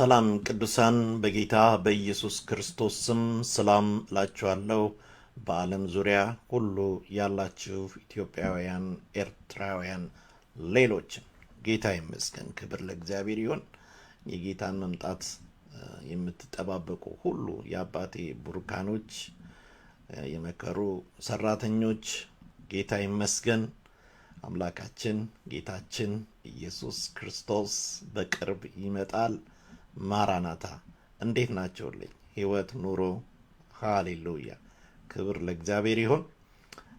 ሰላም ቅዱሳን በጌታ በኢየሱስ ክርስቶስ ስም ሰላም እላችኋለሁ። በዓለም ዙሪያ ሁሉ ያላችሁ ኢትዮጵያውያን፣ ኤርትራውያን፣ ሌሎችም ጌታ ይመስገን፣ ክብር ለእግዚአብሔር ይሁን። የጌታን መምጣት የምትጠባበቁ ሁሉ የአባቴ ቡሩካኖች፣ የመከሩ ሰራተኞች ጌታ ይመስገን። አምላካችን ጌታችን ኢየሱስ ክርስቶስ በቅርብ ይመጣል። ማራናታ። እንዴት ናቸውልኝ? ህይወት፣ ኑሮ፣ ሃሌሉያ፣ ክብር ለእግዚአብሔር ይሁን።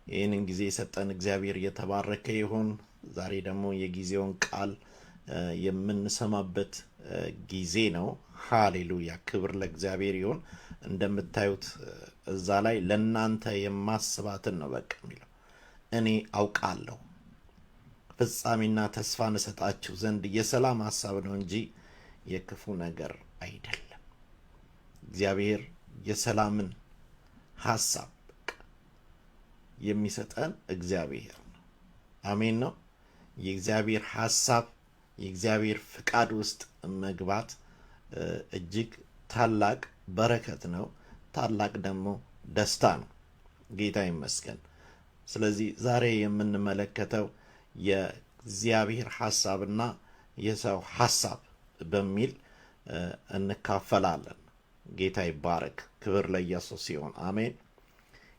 ይህንን ጊዜ የሰጠን እግዚአብሔር እየተባረከ ይሁን። ዛሬ ደግሞ የጊዜውን ቃል የምንሰማበት ጊዜ ነው። ሃሌሉያ፣ ክብር ለእግዚአብሔር ይሁን። እንደምታዩት እዛ ላይ ለእናንተ የማስባትን ነው በቃ የሚለው። እኔ አውቃለሁ ፍጻሜና ተስፋን እሰጣችሁ ዘንድ የሰላም ሐሳብ ነው እንጂ የክፉ ነገር አይደለም። እግዚአብሔር የሰላምን ሐሳብ የሚሰጠን እግዚአብሔር ነው። አሜን ነው። የእግዚአብሔር ሐሳብ፣ የእግዚአብሔር ፍቃድ ውስጥ መግባት እጅግ ታላቅ በረከት ነው። ታላቅ ደግሞ ደስታ ነው። ጌታ ይመስገን። ስለዚህ ዛሬ የምንመለከተው የእግዚአብሔር ሐሳብና የሰው ሐሳብ በሚል እንካፈላለን። ጌታ ይባረክ። ክብር ለኢየሱስ ይሁን። አሜን።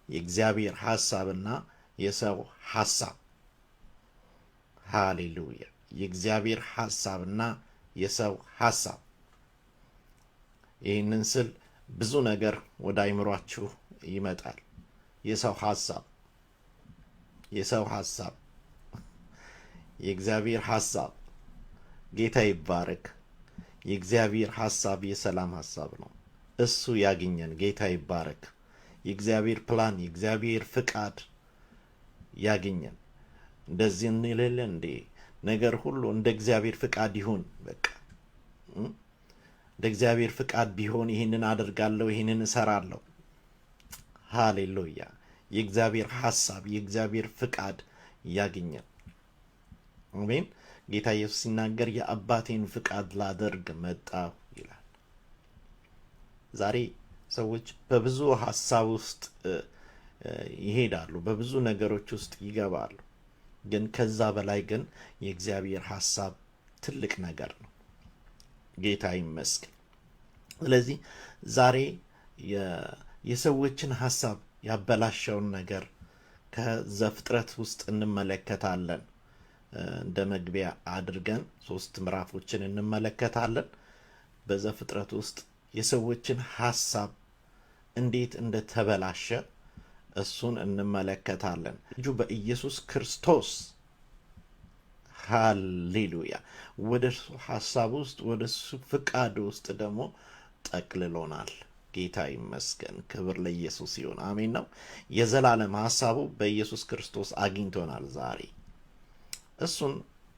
የእግዚአብሔር ሐሳብና የሰው ሐሳብ። ሃሌሉያ። የእግዚአብሔር ሐሳብና የሰው ሐሳብ። ይህንን ስል ብዙ ነገር ወደ አይምሯችሁ ይመጣል። የሰው ሐሳብ፣ የሰው ሐሳብ፣ የእግዚአብሔር ሐሳብ። ጌታ ይባረክ። የእግዚአብሔር ሐሳብ የሰላም ሐሳብ ነው። እሱ ያግኘን። ጌታ ይባረክ። የእግዚአብሔር ፕላን፣ የእግዚአብሔር ፍቃድ ያግኘን። እንደዚህ እንልል እንዴ? ነገር ሁሉ እንደ እግዚአብሔር ፍቃድ ይሁን። በቃ እንደ እግዚአብሔር ፍቃድ ቢሆን ይህንን አደርጋለሁ፣ ይህንን እሰራለሁ። ሃሌሉያ። የእግዚአብሔር ሐሳብ፣ የእግዚአብሔር ፍቃድ ያግኘን። አሜን። ጌታ ኢየሱስ ሲናገር የአባቴን ፍቃድ ላደርግ መጣሁ ይላል። ዛሬ ሰዎች በብዙ ሐሳብ ውስጥ ይሄዳሉ፣ በብዙ ነገሮች ውስጥ ይገባሉ። ግን ከዛ በላይ ግን የእግዚአብሔር ሐሳብ ትልቅ ነገር ነው። ጌታ ይመስገን። ስለዚህ ዛሬ የሰዎችን ሐሳብ ያበላሸውን ነገር ከዘፍጥረት ውስጥ እንመለከታለን። እንደ መግቢያ አድርገን 3 ምዕራፎችን እንመለከታለን። በዘፍጥረት ውስጥ የሰዎችን ሐሳብ እንዴት እንደተበላሸ እሱን እንመለከታለን። ልጁ በኢየሱስ ክርስቶስ ሃሌሉያ ወደ እሱ ሐሳብ ውስጥ፣ ወደ እሱ ፍቃድ ውስጥ ደግሞ ጠቅልሎናል። ጌታ ይመስገን። ክብር ለኢየሱስ ይሁን። አሜን ነው። የዘላለም ሐሳቡ በኢየሱስ ክርስቶስ አግኝቶናል። ዛሬ እሱን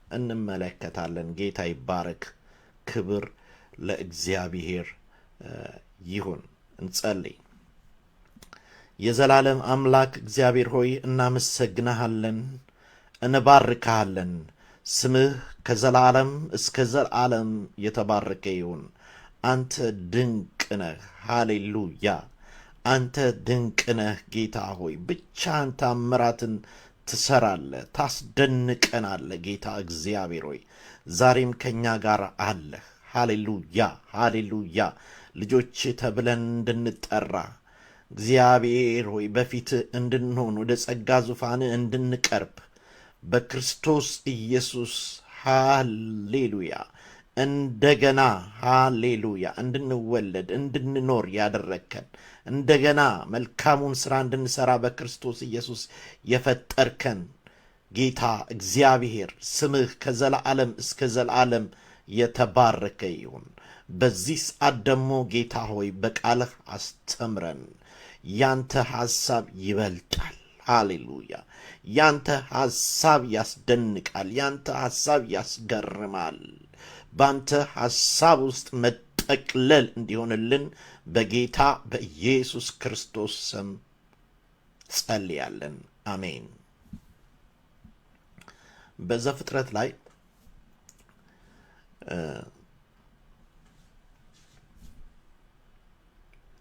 እንመለከታለን። ጌታ ይባረክ። ክብር ለእግዚአብሔር ይሁን። እንጸልይ። የዘላለም አምላክ እግዚአብሔር ሆይ እናመሰግንሃለን፣ እንባርክሃለን። ስምህ ከዘላለም እስከ ዘላለም የተባረከ ይሁን። አንተ ድንቅ ነህ። ሃሌሉያ። አንተ ድንቅ ነህ ጌታ ሆይ። ብቻህን ታምራትን ትሰራለህ፣ ታስደንቀናለህ። ጌታ እግዚአብሔር ሆይ ዛሬም ከኛ ጋር አለህ። ሃሌሉያ ሃሌሉያ። ልጆች ተብለን እንድንጠራ እግዚአብሔር ሆይ በፊት እንድንሆን፣ ወደ ጸጋ ዙፋን እንድንቀርብ በክርስቶስ ኢየሱስ ሃሌሉያ እንደገና ሃሌሉያ እንድንወለድ እንድንኖር ያደረግከን፣ እንደገና መልካሙን ሥራ እንድንሠራ በክርስቶስ ኢየሱስ የፈጠርከን ጌታ እግዚአብሔር ስምህ ከዘላለም እስከ ዘላለም የተባረከ ይሁን። በዚህ ሰዓት ደግሞ ጌታ ሆይ በቃልህ አስተምረን። ያንተ ሐሳብ ይበልጣል። ሃሌሉያ። ያንተ ሐሳብ ያስደንቃል። ያንተ ሐሳብ ያስገርማል። ባንተ ሐሳብ ውስጥ መጠቅለል እንዲሆንልን በጌታ በኢየሱስ ክርስቶስ ስም ጸልያለን። አሜን። በዘፍጥረት ላይ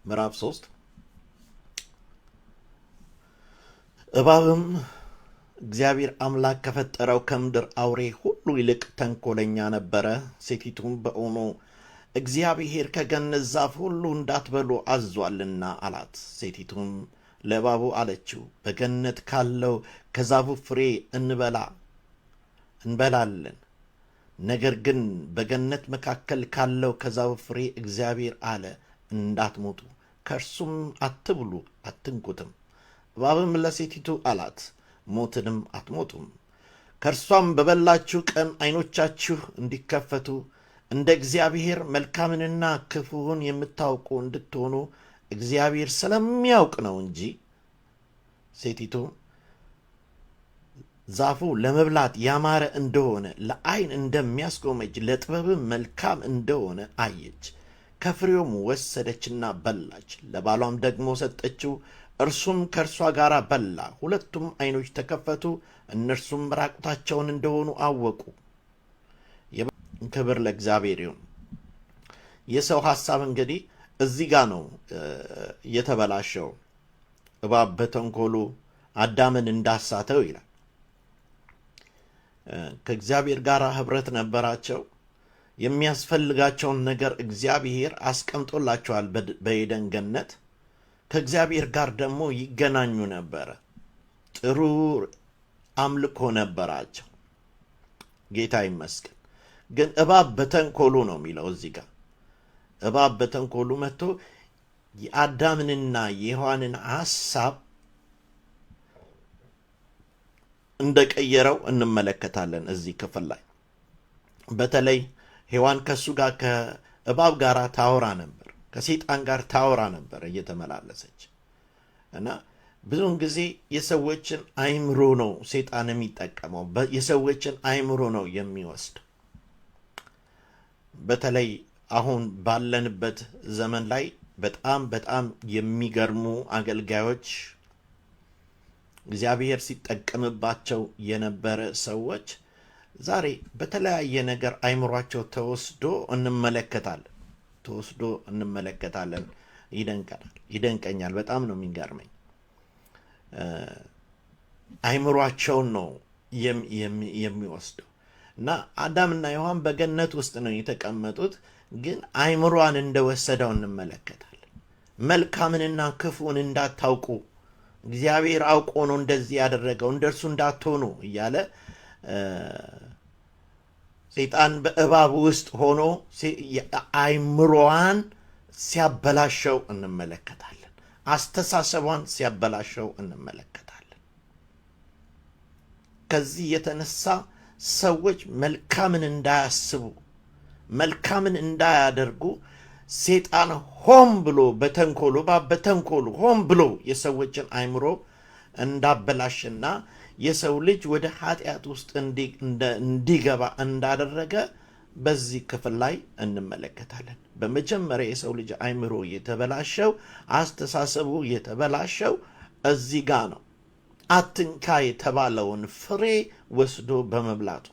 ምዕራፍ 3 እባብም እግዚአብሔር አምላክ ከፈጠረው ከምድር አውሬ ሁሉ ይልቅ ተንኮለኛ ነበረ። ሴቲቱም በእውኑ እግዚአብሔር ከገነት ዛፍ ሁሉ እንዳትበሉ አዟልና አላት። ሴቲቱም ለእባቡ አለችው፣ በገነት ካለው ከዛፉ ፍሬ እንበላለን። ነገር ግን በገነት መካከል ካለው ከዛፉ ፍሬ እግዚአብሔር አለ እንዳትሞቱ፣ ከእርሱም አትብሉ አትንኩትም። እባብም ለሴቲቱ አላት፣ ሞትንም አትሞቱም። ከእርሷም በበላችሁ ቀን ዓይኖቻችሁ እንዲከፈቱ እንደ እግዚአብሔር መልካምንና ክፉውን የምታውቁ እንድትሆኑ እግዚአብሔር ስለሚያውቅ ነው እንጂ። ሴቲቱም ዛፉ ለመብላት ያማረ እንደሆነ ለዓይን እንደሚያስጎመጅ ለጥበብም መልካም እንደሆነ አየች። ከፍሬውም ወሰደችና በላች፣ ለባሏም ደግሞ ሰጠችው፣ እርሱም ከእርሷ ጋር በላ። ሁለቱም ዓይኖች ተከፈቱ፣ እነርሱም ራቁታቸውን እንደሆኑ አወቁ። ክብር ለእግዚአብሔር ይሁን። የሰው ሐሳብ እንግዲህ እዚህ ጋር ነው የተበላሸው። እባብ በተንኮሉ አዳምን እንዳሳተው ይላል። ከእግዚአብሔር ጋር ኅብረት ነበራቸው። የሚያስፈልጋቸውን ነገር እግዚአብሔር አስቀምጦላቸዋል በኤደን ገነት። ከእግዚአብሔር ጋር ደግሞ ይገናኙ ነበረ። ጥሩ አምልኮ ነበራቸው። ጌታ ይመስገን። ግን እባብ በተንኮሉ ነው የሚለው እዚህ ጋር። እባብ በተንኮሉ መጥቶ የአዳምንና የሔዋንን ሐሳብ እንደቀየረው እንመለከታለን እዚህ ክፍል ላይ። በተለይ ሔዋን ከእሱ ጋር ከእባብ ጋር ታወራ ነበር፣ ከሰይጣን ጋር ታወራ ነበር እየተመላለሰች እና ብዙውን ጊዜ የሰዎችን አይምሮ ነው ሰይጣን የሚጠቀመው፣ የሰዎችን አይምሮ ነው የሚወስድ። በተለይ አሁን ባለንበት ዘመን ላይ በጣም የሚገርሙ አገልጋዮች፣ እግዚአብሔር ሲጠቀምባቸው የነበረ ሰዎች ዛሬ በተለያየ ነገር አይምሯቸው ተወስዶ እንመለከታለን። ይደንቀኛል። በጣም ነው የሚገርመኝ። አይምሯቸውን ነው የሚወስደው እና አዳምና ሔዋን በገነት ውስጥ ነው የተቀመጡት፣ ግን አይምሯን እንደወሰደው እንመለከታለን። መልካምንና ክፉን እንዳታውቁ እግዚአብሔር አውቆ ነው እንደዚህ ያደረገው፣ እንደርሱ እንዳትሆኑ እያለ ሰይጣን በእባብ ውስጥ ሆኖ አይምሮዋን ሲያበላሸው እንመለከታለን። አስተሳሰቧን ሲያበላሸው እንመለከታለን። ከዚህ የተነሳ ሰዎች መልካምን እንዳያስቡ፣ መልካምን እንዳያደርጉ ሰይጣን ሆን ብሎ በተንኮሉ ሆን ብሎ የሰዎችን አይምሮ እንዳበላሽና የሰው ልጅ ወደ ኃጢአት ውስጥ እንዲገባ እንዳደረገ በዚህ ክፍል ላይ እንመለከታለን። በመጀመሪያ የሰው ልጅ አይምሮ የተበላሸው፣ አስተሳሰቡ የተበላሸው እዚህ ጋ ነው። አትንካ የተባለውን ፍሬ ወስዶ በመብላቱ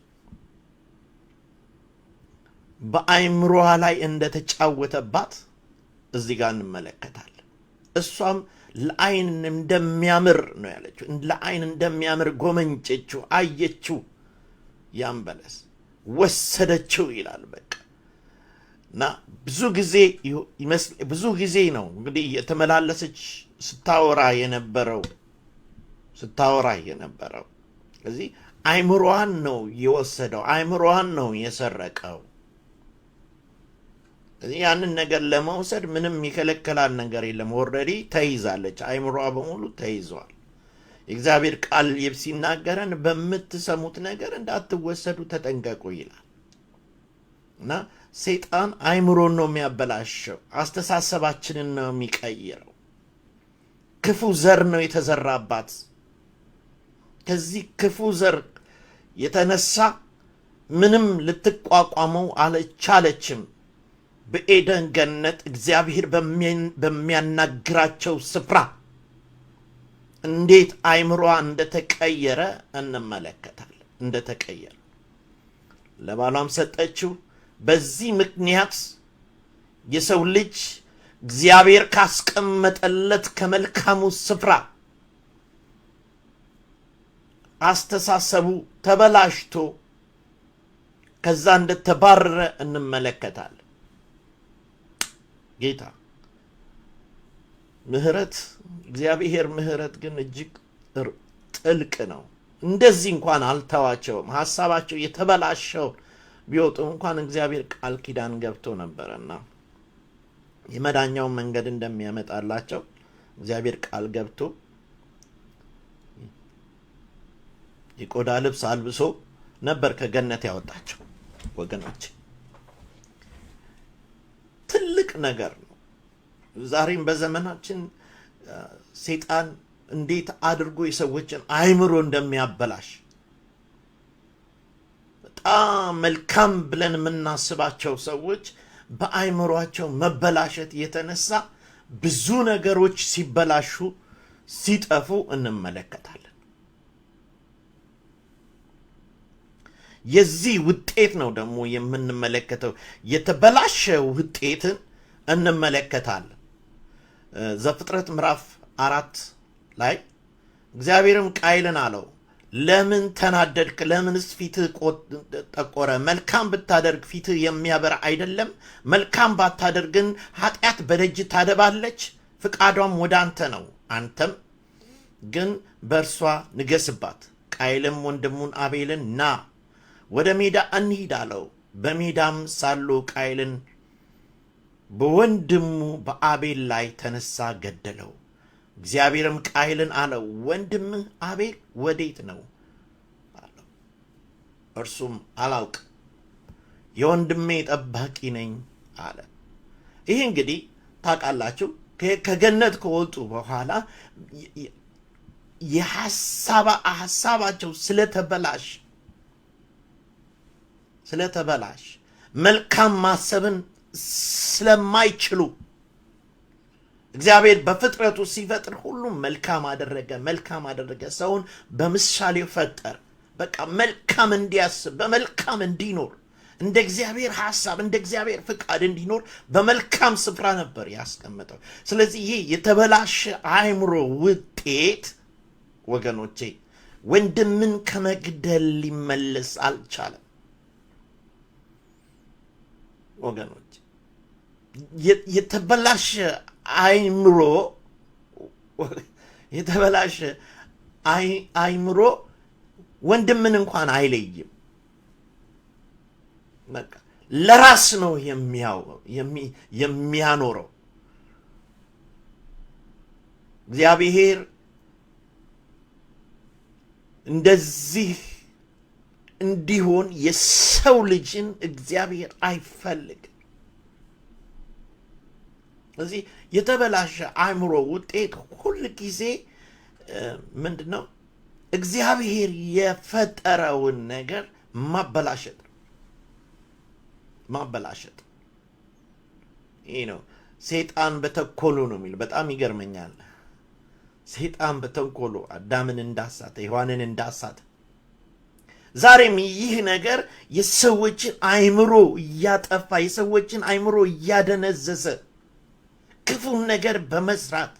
በአይምሮዋ ላይ እንደተጫወተባት እዚህ ጋር እንመለከታለን። እሷም ለዓይን እንደሚያምር ነው ያለችው። ለዓይን እንደሚያምር ጎመንጨችው፣ አየችው፣ ያን በለስ ወሰደችው ይላል። በቃ እና ብዙ ጊዜ ነው እንግዲህ የተመላለሰች ስታወራ የነበረው። ስለዚህ አይምሮዋን ነው የወሰደው፣ አይምሮዋን ነው የሰረቀው። ያንን ነገር ለመውሰድ ምንም የከለከላል ነገር የለም። ኦልሬዲ ተይዛለች፣ አይምሮዋ በሙሉ ተይዟል። የእግዚአብሔር ቃል ሲናገረን በምትሰሙት ነገር እንዳትወሰዱ ተጠንቀቁ ይላል እና ሰይጣን አይምሮን ነው የሚያበላሸው፣ አስተሳሰባችንን ነው የሚቀይረው። ክፉ ዘር ነው የተዘራባት። ከዚህ ክፉ ዘር የተነሳ ምንም ልትቋቋመው አልቻለችም። በኤደን ገነት እግዚአብሔር በሚያናግራቸው ስፍራ እንዴት አይምሯ እንደተቀየረ እንመለከታለን። እንደተቀየረ ለባሏም ሰጠችው። በዚህ ምክንያት የሰው ልጅ እግዚአብሔር ካስቀመጠለት ከመልካሙ ስፍራ አስተሳሰቡ ተበላሽቶ ከዛ እንደተባረረ እንመለከታለን። ጌታ ምህረት እግዚአብሔር ምህረት ግን እጅግ ጥልቅ ነው። እንደዚህ እንኳን አልተዋቸውም። ሐሳባቸው የተበላሸው ቢወጡ እንኳን እግዚአብሔር ቃል ኪዳን ገብቶ ነበርና የመዳኛውን መንገድ እንደሚያመጣላቸው እግዚአብሔር ቃል ገብቶ የቆዳ ልብስ አልብሶ ነበር ከገነት ያወጣቸው። ወገኖች ትልቅ ነገር ነው። ዛሬም በዘመናችን ሰይጣን እንዴት አድርጎ የሰዎችን አእምሮ እንደሚያበላሽ በጣም መልካም ብለን የምናስባቸው ሰዎች በአእምሯቸው መበላሸት የተነሳ ብዙ ነገሮች ሲበላሹ ሲጠፉ እንመለከታለን። የዚህ ውጤት ነው ደግሞ የምንመለከተው። የተበላሸ ውጤትን እንመለከታለን። ዘፍጥረት ምዕራፍ 4 ላይ እግዚአብሔርም ቃየልን አለው፣ ለምን ተናደድክ? ለምንስ ፊትህ ጠቆረ? መልካም ብታደርግ ፊትህ የሚያበራ አይደለም? መልካም ባታደርግን ኃጢአት በደጅ ታደባለች፣ ፍቃዷም ወደ አንተ ነው፣ አንተም ግን በእርሷ ንገስባት። ቃየልም ወንድሙን አቤልን ና ወደ ሜዳ እንሂድ አለው። በሜዳም ሳሉ ቃየልን በወንድሙ በአቤል ላይ ተነሳ፣ ገደለው። እግዚአብሔርም ቃየልን አለው፣ ወንድምህ አቤል ወዴት ነው አለው። እርሱም አላውቅም፣ የወንድሜ ጠባቂ ነኝ አለ። ይህ እንግዲህ ታውቃላችሁ ከገነት ከወጡ በኋላ ሐሳባቸው ስለተበላሽ መልካም ማሰብን ስለማይችሉ እግዚአብሔር በፍጥረቱ ሲፈጥር ሁሉም መልካም አደረገ። ሰውን በምሳሌው ፈጠር። በቃ መልካም እንዲያስብ፣ በመልካም እንዲኖር፣ እንደ እግዚአብሔር ሐሳብ እንደ እግዚአብሔር ፍቃድ እንዲኖር በመልካም ስፍራ ነበር ያስቀመጠው። ስለዚህ ይህ የተበላሸ አእምሮ ውጤት ወገኖቼ ወንድምን ከመግደል ሊመለስ አልቻለም። ወገኖች የተበላሸ አእምሮ ወንድምን እንኳን አይለይም። በቃ ለራስ ነው የሚያኖረው። እግዚአብሔር እንደዚህ እንዲሆን የሰው ልጅን እግዚአብሔር አይፈልግም። እዚህ የተበላሸ አእምሮ ውጤት ሁል ጊዜ ምንድነው? እግዚአብሔር የፈጠረውን ነገር ማበላሸት። ይህ ነው ሰይጣን በተንኮሉ ነው የሚል። በጣም ይገርመኛል። ሰይጣን በተንኮሉ አዳምን እንዳሳተ፣ ሔዋንን እንዳሳተ ዛሬም ይህ ነገር የሰዎችን አእምሮ እያጠፋ፣ የሰዎችን አእምሮ እያደነዘዘ፣ ክፉን ነገር በመስራት፣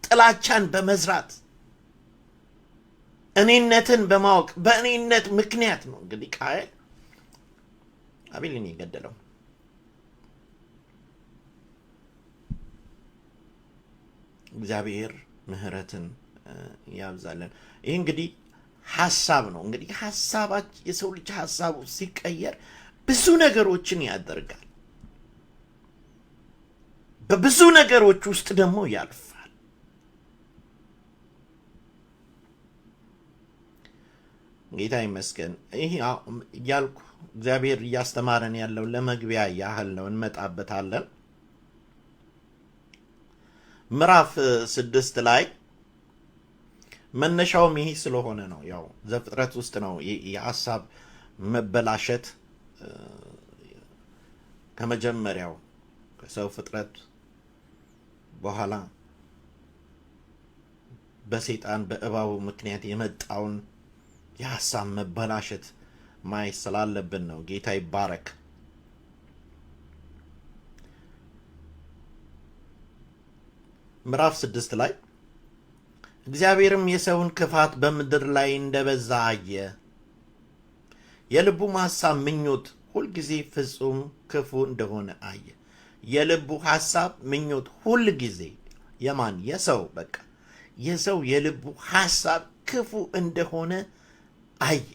ጥላቻን በመዝራት፣ እኔነትን በማወቅ በእኔነት ምክንያት ነው እንግዲህ ቃየል አቤልን የገደለው። እግዚአብሔር ምሕረትን ያብዛለን። ይህ እንግዲህ ሐሳብ ነው። እንግዲህ የሰው ልጅ ሐሳቡ ሲቀየር ብዙ ነገሮችን ያደርጋል። በብዙ ነገሮች ውስጥ ደግሞ ያልፋል። ጌታ ይመስገን። ይህ እያልኩ እግዚአብሔር እያስተማረን ያለው ለመግቢያ ያህል ነው፣ እንመጣበታለን። ምዕራፍ 6 ላይ መነሻውም ይህ ስለሆነ ነው። ያው ዘፍጥረት ውስጥ ነው የሐሳብ መበላሸት ከመጀመሪያው ከሰው ፍጥረት በኋላ በሰይጣን በእባቡ ምክንያት የመጣውን የሐሳብ መበላሸት ማየት ስላለብን ነው። ጌታ ይባረክ። ምዕራፍ 6 ላይ እግዚአብሔርም የሰውን ክፋት በምድር ላይ እንደበዛ አየ፣ የልቡ ሐሳብ ምኞት ሁልጊዜ ፍጹም ክፉ እንደሆነ አየ። የልቡ ሐሳብ ምኞት ሁልጊዜ የማን? የሰው። በቃ የሰው የልቡ ሐሳብ ክፉ እንደሆነ አየ።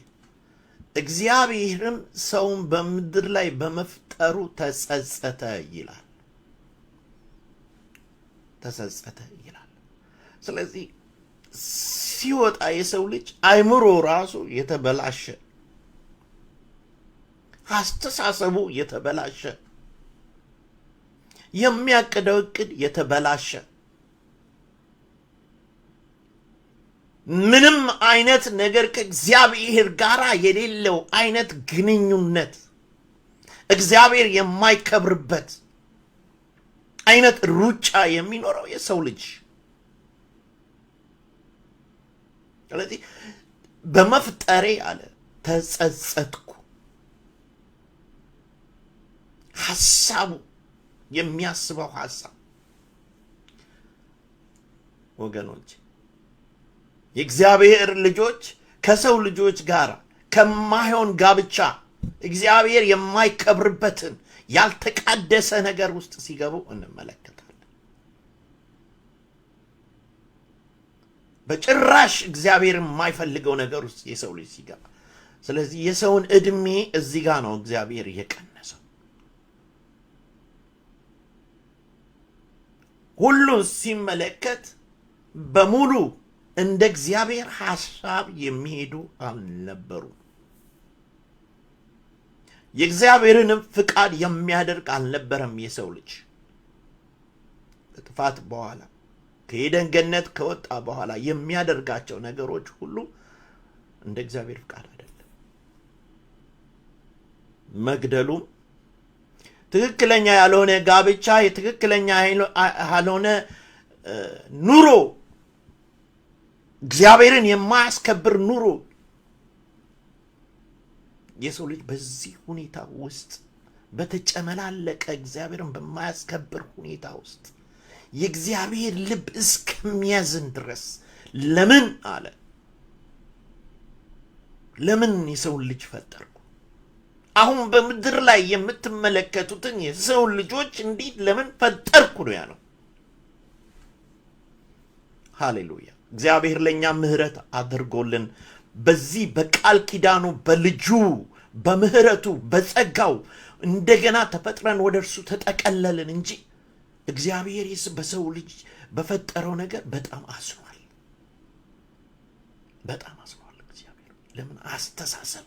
እግዚአብሔርም ሰውን በምድር ላይ በመፍጠሩ ተጸጸተ ይላል። ተጸጸተ ይላል። ስለዚህ ሲወጣ የሰው ልጅ አእምሮ ራሱ የተበላሸ፣ አስተሳሰቡ የተበላሸ፣ የሚያቅደው እቅድ የተበላሸ፣ ምንም አይነት ነገር ከእግዚአብሔር ጋር የሌለው አይነት ግንኙነት፣ እግዚአብሔር የማይከብርበት አይነት ሩጫ የሚኖረው የሰው ልጅ። ስለዚህ በመፍጠሬ አለ ተጸጸትኩ። ሐሳቡ የሚያስበው ሐሳብ ወገኖች፣ የእግዚአብሔር ልጆች ከሰው ልጆች ጋር ከማይሆን ጋብቻ፣ እግዚአብሔር የማይከብርበትን ያልተቃደሰ ነገር ውስጥ ሲገቡ እንመለከታለን። በጭራሽ እግዚአብሔር የማይፈልገው ነገር ውስጥ የሰው ልጅ ሲገባ፣ ስለዚህ የሰውን ዕድሜ እዚህ ጋር ነው እግዚአብሔር የቀነሰው። ሁሉን ሲመለከት በሙሉ እንደ እግዚአብሔር ሐሳብ የሚሄዱ አልነበሩም። የእግዚአብሔርንም ፍቃድ የሚያደርግ አልነበረም። የሰው ልጅ ከጥፋት በኋላ ከኤደን ገነት ከወጣ በኋላ የሚያደርጋቸው ነገሮች ሁሉ እንደ እግዚአብሔር ፍቃድ አይደለም። መግደሉም፣ ትክክለኛ ያልሆነ ጋብቻ፣ የትክክለኛ ያልሆነ ኑሮ፣ እግዚአብሔርን የማያስከብር ኑሮ፣ የሰው ልጅ በዚህ ሁኔታ ውስጥ በተጨመላለቀ እግዚአብሔርን በማያስከብር ሁኔታ ውስጥ የእግዚአብሔር ልብ እስከሚያዝን ድረስ ለምን አለ? ለምን የሰውን ልጅ ፈጠርኩ? አሁን በምድር ላይ የምትመለከቱትን የሰውን ልጆች እንዴት ለምን ፈጠርኩ ነው ያለው። ሃሌሉያ! እግዚአብሔር ለኛ ምህረት አድርጎልን በዚህ በቃል ኪዳኑ በልጁ በምህረቱ በጸጋው እንደገና ተፈጥረን ወደ እርሱ ተጠቀለልን እንጂ እግዚአብሔር በሰው ልጅ በፈጠረው ነገር በጣም አዝኗል። በጣም አዝኗል እግዚአብሔር። ለምን? አስተሳሰብ፣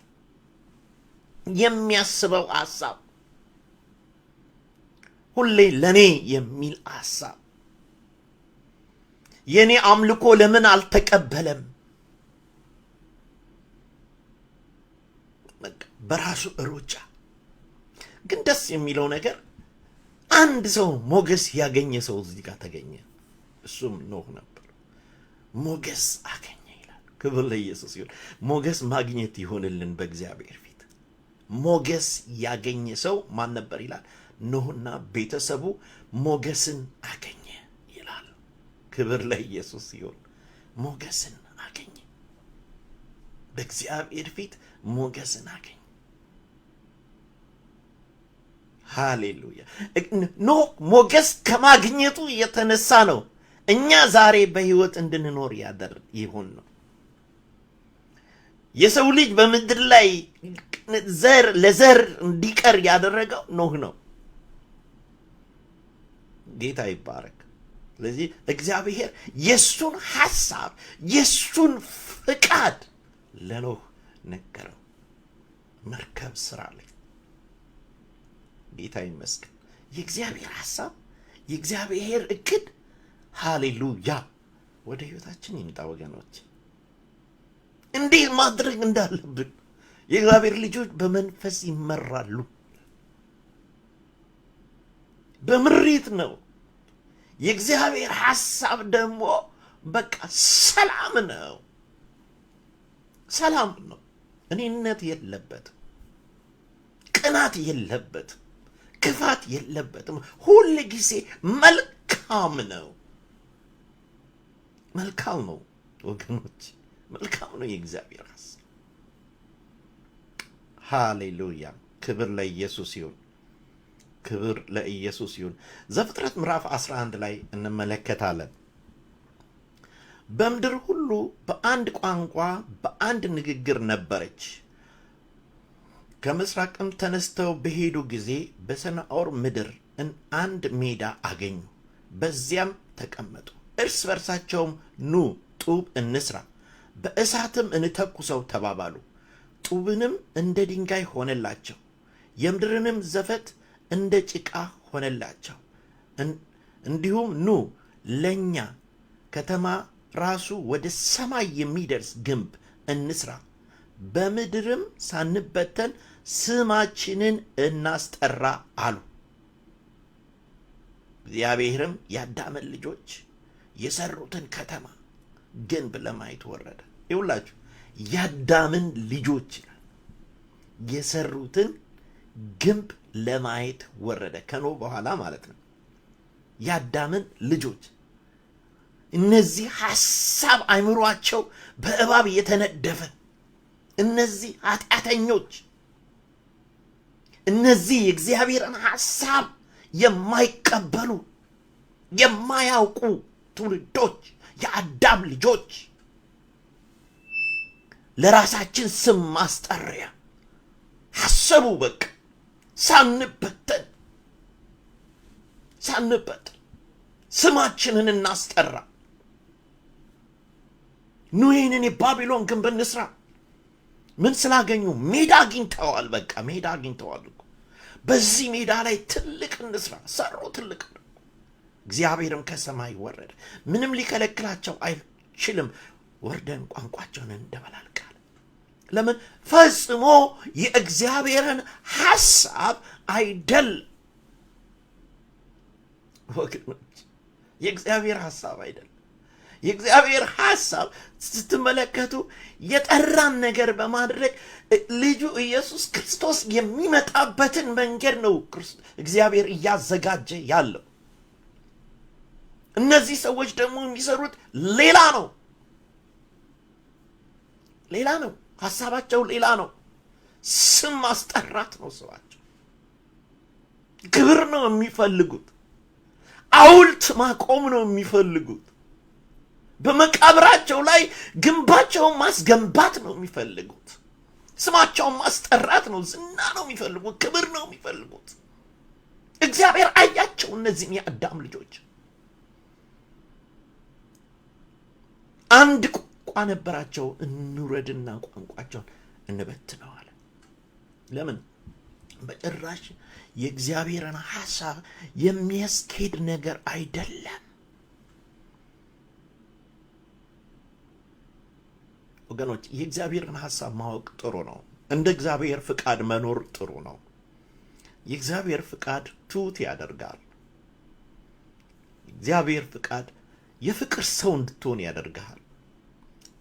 የሚያስበው ሐሳብ፣ ሁሌ ለኔ የሚል ሐሳብ። የኔ አምልኮ ለምን አልተቀበለም? በራሱ ሩጫ። ግን ደስ የሚለው ነገር አንድ ሰው ሞገስ ያገኘ ሰው እዚህ ጋር ተገኘ። እሱም ኖህ ነበር። ሞገስ አገኘ ይላል። ክብር ለኢየሱስ ይሁን። ሞገስ ማግኘት ይሆንልን በእግዚአብሔር ፊት። ሞገስ ያገኘ ሰው ማን ነበር ይላል? ኖህና ቤተሰቡ ሞገስን አገኘ ይላል። ክብር ለኢየሱስ ይሁን። ሞገስን አገኘ፣ በእግዚአብሔር ፊት ሞገስን አገኘ። ሃሌሉያ! ኖህ ሞገስ ከማግኘቱ የተነሳ ነው እኛ ዛሬ በህይወት እንድንኖር ይሆን ነው። የሰው ልጅ በምድር ላይ ለዘር እንዲቀር ያደረገው ኖህ ነው። ጌታ ይባረክ። ስለዚህ እግዚአብሔር የሱን ሐሳብ የሱን ፍቃድ ለኖህ ነገረው። መርከብ ስራ ላይ ጌታ ይመስገን። የእግዚአብሔር ሐሳብ የእግዚአብሔር እቅድ ሃሌሉያ ወደ ህይወታችን ይምጣ ወገኖች። እንዴት ማድረግ እንዳለብን የእግዚአብሔር ልጆች በመንፈስ ይመራሉ። በምሪት ነው። የእግዚአብሔር ሐሳብ ደግሞ በቃ ሰላም ነው። ሰላም ነው። እኔነት የለበትም፣ ቅናት የለበትም፣ ክፋት የለበትም። ሁል ጊዜ መልካም ነው። መልካም ነው ወገኖች፣ መልካም ነው የእግዚአብሔር ሐሳብ። ሃሌሉያ! ክብር ለኢየሱስ ይሁን፣ ክብር ለኢየሱስ ይሁን። ዘፍጥረት ምዕራፍ 11 ላይ እንመለከታለን። በምድር ሁሉ በአንድ ቋንቋ በአንድ ንግግር ነበረች። ከምስራቅም ተነስተው በሄዱ ጊዜ በሰናዖር ምድር አንድ ሜዳ አገኙ፣ በዚያም ተቀመጡ። እርስ በርሳቸውም ኑ ጡብ እንስራ፣ በእሳትም እንተኩሰው ተባባሉ። ጡብንም እንደ ድንጋይ ሆነላቸው፣ የምድርንም ዘፈት እንደ ጭቃ ሆነላቸው። እንዲሁም ኑ ለእኛ ከተማ ራሱ ወደ ሰማይ የሚደርስ ግንብ እንስራ፣ በምድርም ሳንበተን ስማችንን እናስጠራ አሉ። እግዚአብሔርም የአዳምን ልጆች የሰሩትን ከተማ ግንብ ለማየት ወረደ። ይውላችሁ የአዳምን ልጆች የሰሩትን ግንብ ለማየት ወረደ። ከኖህ በኋላ ማለት ነው። የአዳምን ልጆች እነዚህ ሐሳብ አይምሯቸው በእባብ የተነደፈ እነዚህ ኃጢአተኞች፣ እነዚህ የእግዚአብሔርን ሐሳብ የማይቀበሉ የማያውቁ ትውልዶች፣ የአዳም ልጆች ለራሳችን ስም ማስጠሪያ ሐሰቡ። በቃ ሳንበተን ስማችንን እናስጠራ፣ ኑ ይህንን የባቢሎን ግንብ እንስራ። ምን ስላገኙ? ሜዳ አግኝተዋል። በቃ ሜዳ አግኝተዋል እኮ። በዚህ ሜዳ ላይ ትልቅ እንስራ ሰሩ፣ ትልቅ። እግዚአብሔርም ከሰማይ ወረደ፣ ምንም ሊከለክላቸው አይችልም። ወርደን ቋንቋቸውን እንደበላልቃል። ለምን? ፈጽሞ የእግዚአብሔርን ሐሳብ አይደለም ወገኖች፣ የእግዚአብሔር ሐሳብ አይደለም። የእግዚአብሔር ሐሳብ ስትመለከቱ የጠራን ነገር በማድረግ ልጁ ኢየሱስ ክርስቶስ የሚመጣበትን መንገድ ነው እግዚአብሔር እያዘጋጀ ያለው። እነዚህ ሰዎች ደግሞ የሚሰሩት ሌላ ነው፣ ሌላ ነው። ሐሳባቸው ሌላ ነው። ስም ማስጠራት ነው ስራቸው። ክብር ነው የሚፈልጉት። ሐውልት ማቆም ነው የሚፈልጉት። በመቃብራቸው ላይ ግንባቸውን ማስገንባት ነው የሚፈልጉት። ስማቸውን ማስጠራት ነው፣ ዝና ነው የሚፈልጉት፣ ክብር ነው የሚፈልጉት። እግዚአብሔር አያቸው እነዚህን የአዳም ልጆች። አንድ ቋንቋ ነበራቸው፣ እንውረድና ቋንቋቸውን እንበትነው አለ። ለምን? በጭራሽ የእግዚአብሔርን ሐሳብ የሚያስኬድ ነገር አይደለም ወገኖች። የእግዚአብሔርን ሐሳብ ማወቅ ጥሩ ነው። እንደ እግዚአብሔር ፍቃድ መኖር ጥሩ ነው። የእግዚአብሔር ፍቃድ ትሑት ያደርጋል። የእግዚአብሔር ፍቃድ የፍቅር ሰው እንድትሆን ያደርግሃል።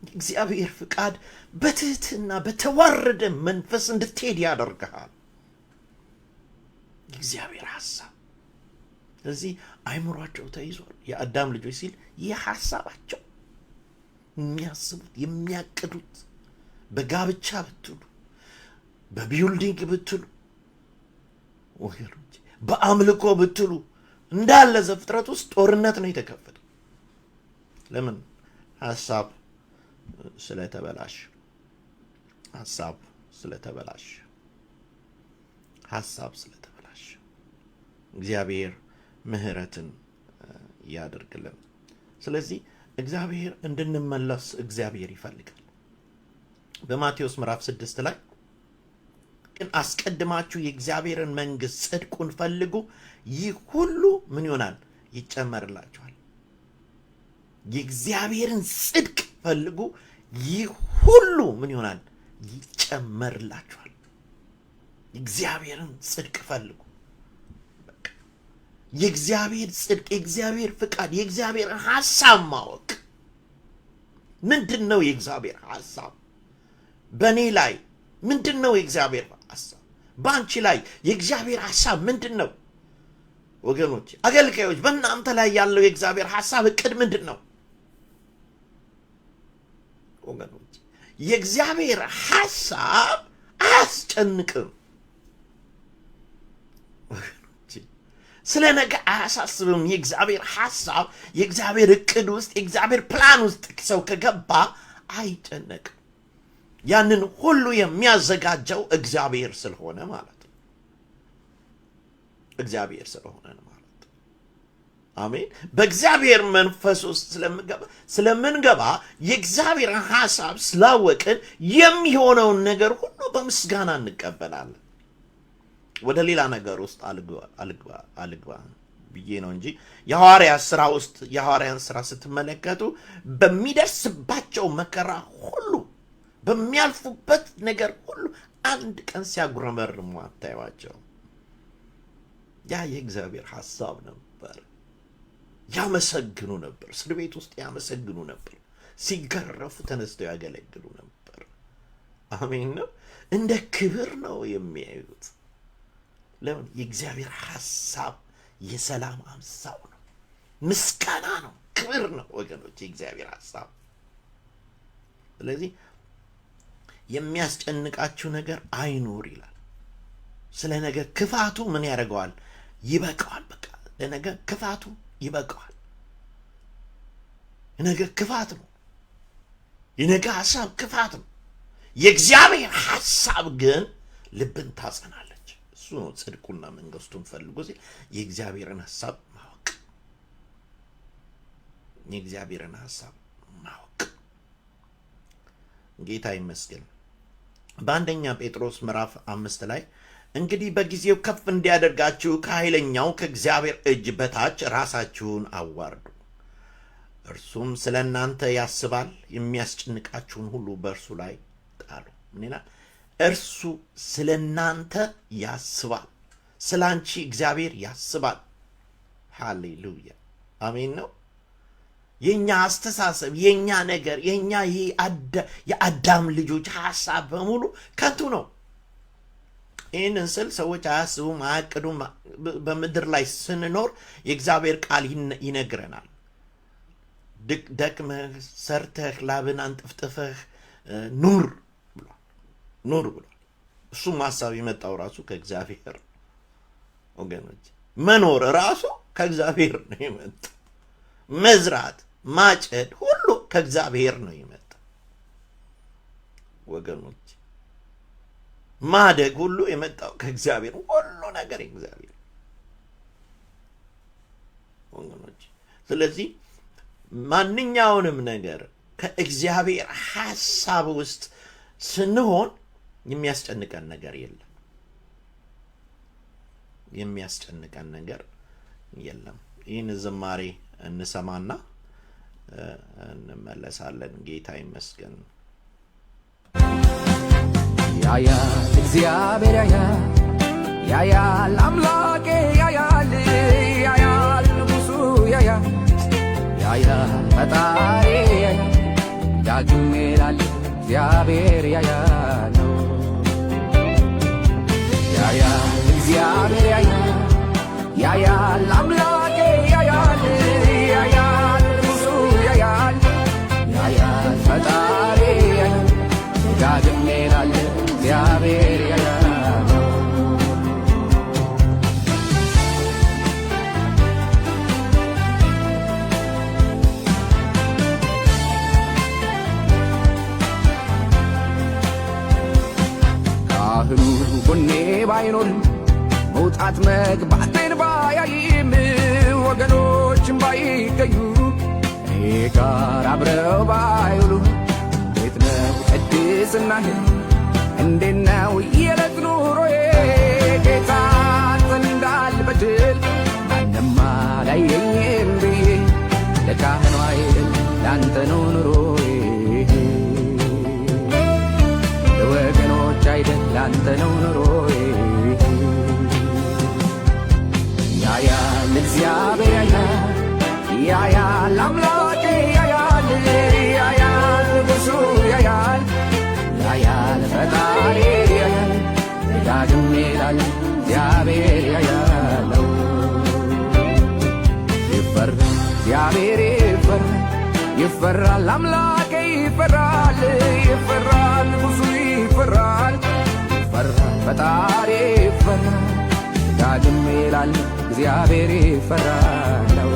የእግዚአብሔር ፍቃድ በትህትና በተዋረደ መንፈስ እንድትሄድ ያደርግሃል። የእግዚአብሔር ሐሳብ ስለዚህ አይምሯቸው ተይዟል። የአዳም ልጆች ሲል ይህ ሐሳባቸው የሚያስቡት የሚያቅዱት፣ በጋብቻ ብትሉ፣ በቢውልዲንግ ብትሉ ወገኖች፣ በአምልኮ ብትሉ እንዳለ ዘፍጥረት ውስጥ ጦርነት ነው የተከፈተው። ለምን? ሐሳብ ስለተበላሽ እግዚአብሔር ምሕረትን ያደርግልን። ስለዚህ እግዚአብሔር እንድንመለስ እግዚአብሔር ይፈልጋል። በማቴዎስ ምዕራፍ 6 ላይ ግን አስቀድማችሁ የእግዚአብሔርን መንግሥት ጽድቁን ፈልጉ፣ ይህ ሁሉ ምን ይሆናል? ይጨመርላችኋል። የእግዚአብሔርን ጽድቅ ፈልጉ፣ ይህ ሁሉ ምን ይሆናል? ይጨመርላችኋል። የእግዚአብሔርን ጽድቅ ፈልጉ። የእግዚአብሔር ጽድቅ፣ የእግዚአብሔር ፍቃድ፣ የእግዚአብሔርን ሐሳብ ማወቅ። ምንድን ነው የእግዚአብሔር ሐሳብ በእኔ ላይ? ምንድን ነው የእግዚአብሔር ሐሳብ በአንቺ ላይ? የእግዚአብሔር ሐሳብ ምንድን ነው ወገኖች? አገልጋዮች፣ በእናንተ ላይ ያለው የእግዚአብሔር ሐሳብ እቅድ ምንድን ነው? ወገኖች የእግዚአብሔር ሐሳብ አያስጨንቅም። ስለ ነገ አያሳስብም። የእግዚአብሔር ሐሳብ የእግዚአብሔር እቅድ ውስጥ የእግዚአብሔር ፕላን ውስጥ ሰው ከገባ አይጨነቅም። ያንን ሁሉ የሚያዘጋጀው እግዚአብሔር ስለሆነ ማለት ነው። እግዚአብሔር ስለሆነ ማለት ነው። አሜን። በእግዚአብሔር መንፈስ ውስጥ ስለምንገባ የእግዚአብሔርን ሐሳብ ስላወቅን የሚሆነውን ነገር ሁሉ በምስጋና እንቀበላለን። ወደ ሌላ ነገር ውስጥ አልግባ ብዬ ነው እንጂ የሐዋርያን ሥራ ስትመለከቱ በሚደርስባቸው መከራ ሁሉ በሚያልፉበት ነገር ሁሉ አንድ ቀን ሲያጉረመርሙ አታዩዋቸው። ያ የእግዚአብሔር ሐሳብ ነበር። ያመሰግኑ ነበር። እስር ቤት ውስጥ ያመሰግኑ ነበር። ሲገረፉ ተነስተው ያገለግሉ ነበር። አሜን ነው። እንደ ክብር ነው የሚያዩት። ለምን? የእግዚአብሔር ሐሳብ የሰላም ሐሳብ ነው። ምስጋና ነው። ክብር ነው ወገኖች የእግዚአብሔር ሐሳብ። ስለዚህ የሚያስጨንቃችሁ ነገር አይኖር ይላል። ስለ ነገ ክፋቱ ምን ያደርገዋል? ይበቃዋል። በቃ ለነገ ክፋቱ ይበቃዋል። የነገ ክፋት ነው። የነገ ሐሳብ ክፋት ነው። የእግዚአብሔር ሐሳብ ግን ልብን ታጸናለች። እሱ ነው ጽድቁና መንግስቱን ፈልጎ ሲል የእግዚአብሔርን ሐሳብ ማወቅ። የእግዚአብሔርን ሐሳብ ማወቅ። ጌታ ይመስገን። በአንደኛ ጴጥሮስ ምዕራፍ 5 ላይ እንግዲህ በጊዜው ከፍ እንዲያደርጋችሁ ከኃይለኛው ከእግዚአብሔር እጅ በታች ራሳችሁን አዋርዱ፣ እርሱም ስለ እናንተ ያስባል፣ የሚያስጨንቃችሁን ሁሉ በእርሱ ላይ ጣሉ። ምን ይላል? እርሱ ስለ እናንተ ያስባል። ስለ አንቺ እግዚአብሔር ያስባል። ሃሌሉያ አሜን ነው። የኛ አስተሳሰብ፣ የኛ ነገር፣ የኛ የአዳም ልጆች ሐሳብ በሙሉ ከንቱ ነው። ይህንን ስል ሰዎች አያስቡም፣ አያቅዱም። በምድር ላይ ስንኖር የእግዚአብሔር ቃል ይነግረናል። ደክመህ ሰርተህ ላብን አንጥፍጥፈህ ኑር ብሏል። እሱም ሐሳብ የመጣው ራሱ ከእግዚአብሔር ወገኖች። መኖር ራሱ ከእግዚአብሔር ነው የመጣው። መዝራት ማጨድ ሁሉ ከእግዚአብሔር ነው የመጣው ወገኖች። ማደግ ሁሉ የመጣው ከእግዚአብሔር። ሁሉ ነገር የእግዚአብሔር ወገኖች። ስለዚህ ማንኛውንም ነገር ከእግዚአብሔር ሐሳብ ውስጥ ስንሆን የሚያስጨንቀን ነገር የለም። የሚያስጨንቀን ነገር የለም። ይህን ዝማሬ እንሰማና እንመለሳለን። ጌታ ይመስገን። ያያል እግዚአብሔር ያያል አምላኬ ያያል ንጉሡ ያያል ፈጣሪ ዳግም ይላል እግዚአብሔር ያያል እግዚአብሔር ያያል አምላኬ ያያል ንጉሡ ያያል ፈጣሪ ዳግም ይላል እግዚአብሔር ያያል። ካህኑ ጎኔ ባይኖርም መውጣት መግባቴን ባያይም ወገኖችም ባይገኙ እኔ ጋር አብረው ባይውሉ እንዴት ነው ቅድስናህ? እንዴት ነው የዕለት ኑሮዬ? ጌታ አንተን እንዳልበድል ማንም አላየኝም ብዬ ለካህኑ አይደል ላንተ ነው ኑሮዬ፣ ለወገኖች አይደል ላንተ ነው ኑሮዬ። ያያል እግዚአብሔር ያያል አምላኬ ያያል ንጉሡ ያያል ፈጣሪ ያያል ዳግም ይላል እግዚአብሔር ያያለው። እግዚአብሔር ይፈራል አምላኬ ይፈራል ይፈራል ንጉሡ ይፈራል ይፈራል ፈጣሪ ይፈራል ዳግም ይላል እግዚአብሔር ይፈራል ነው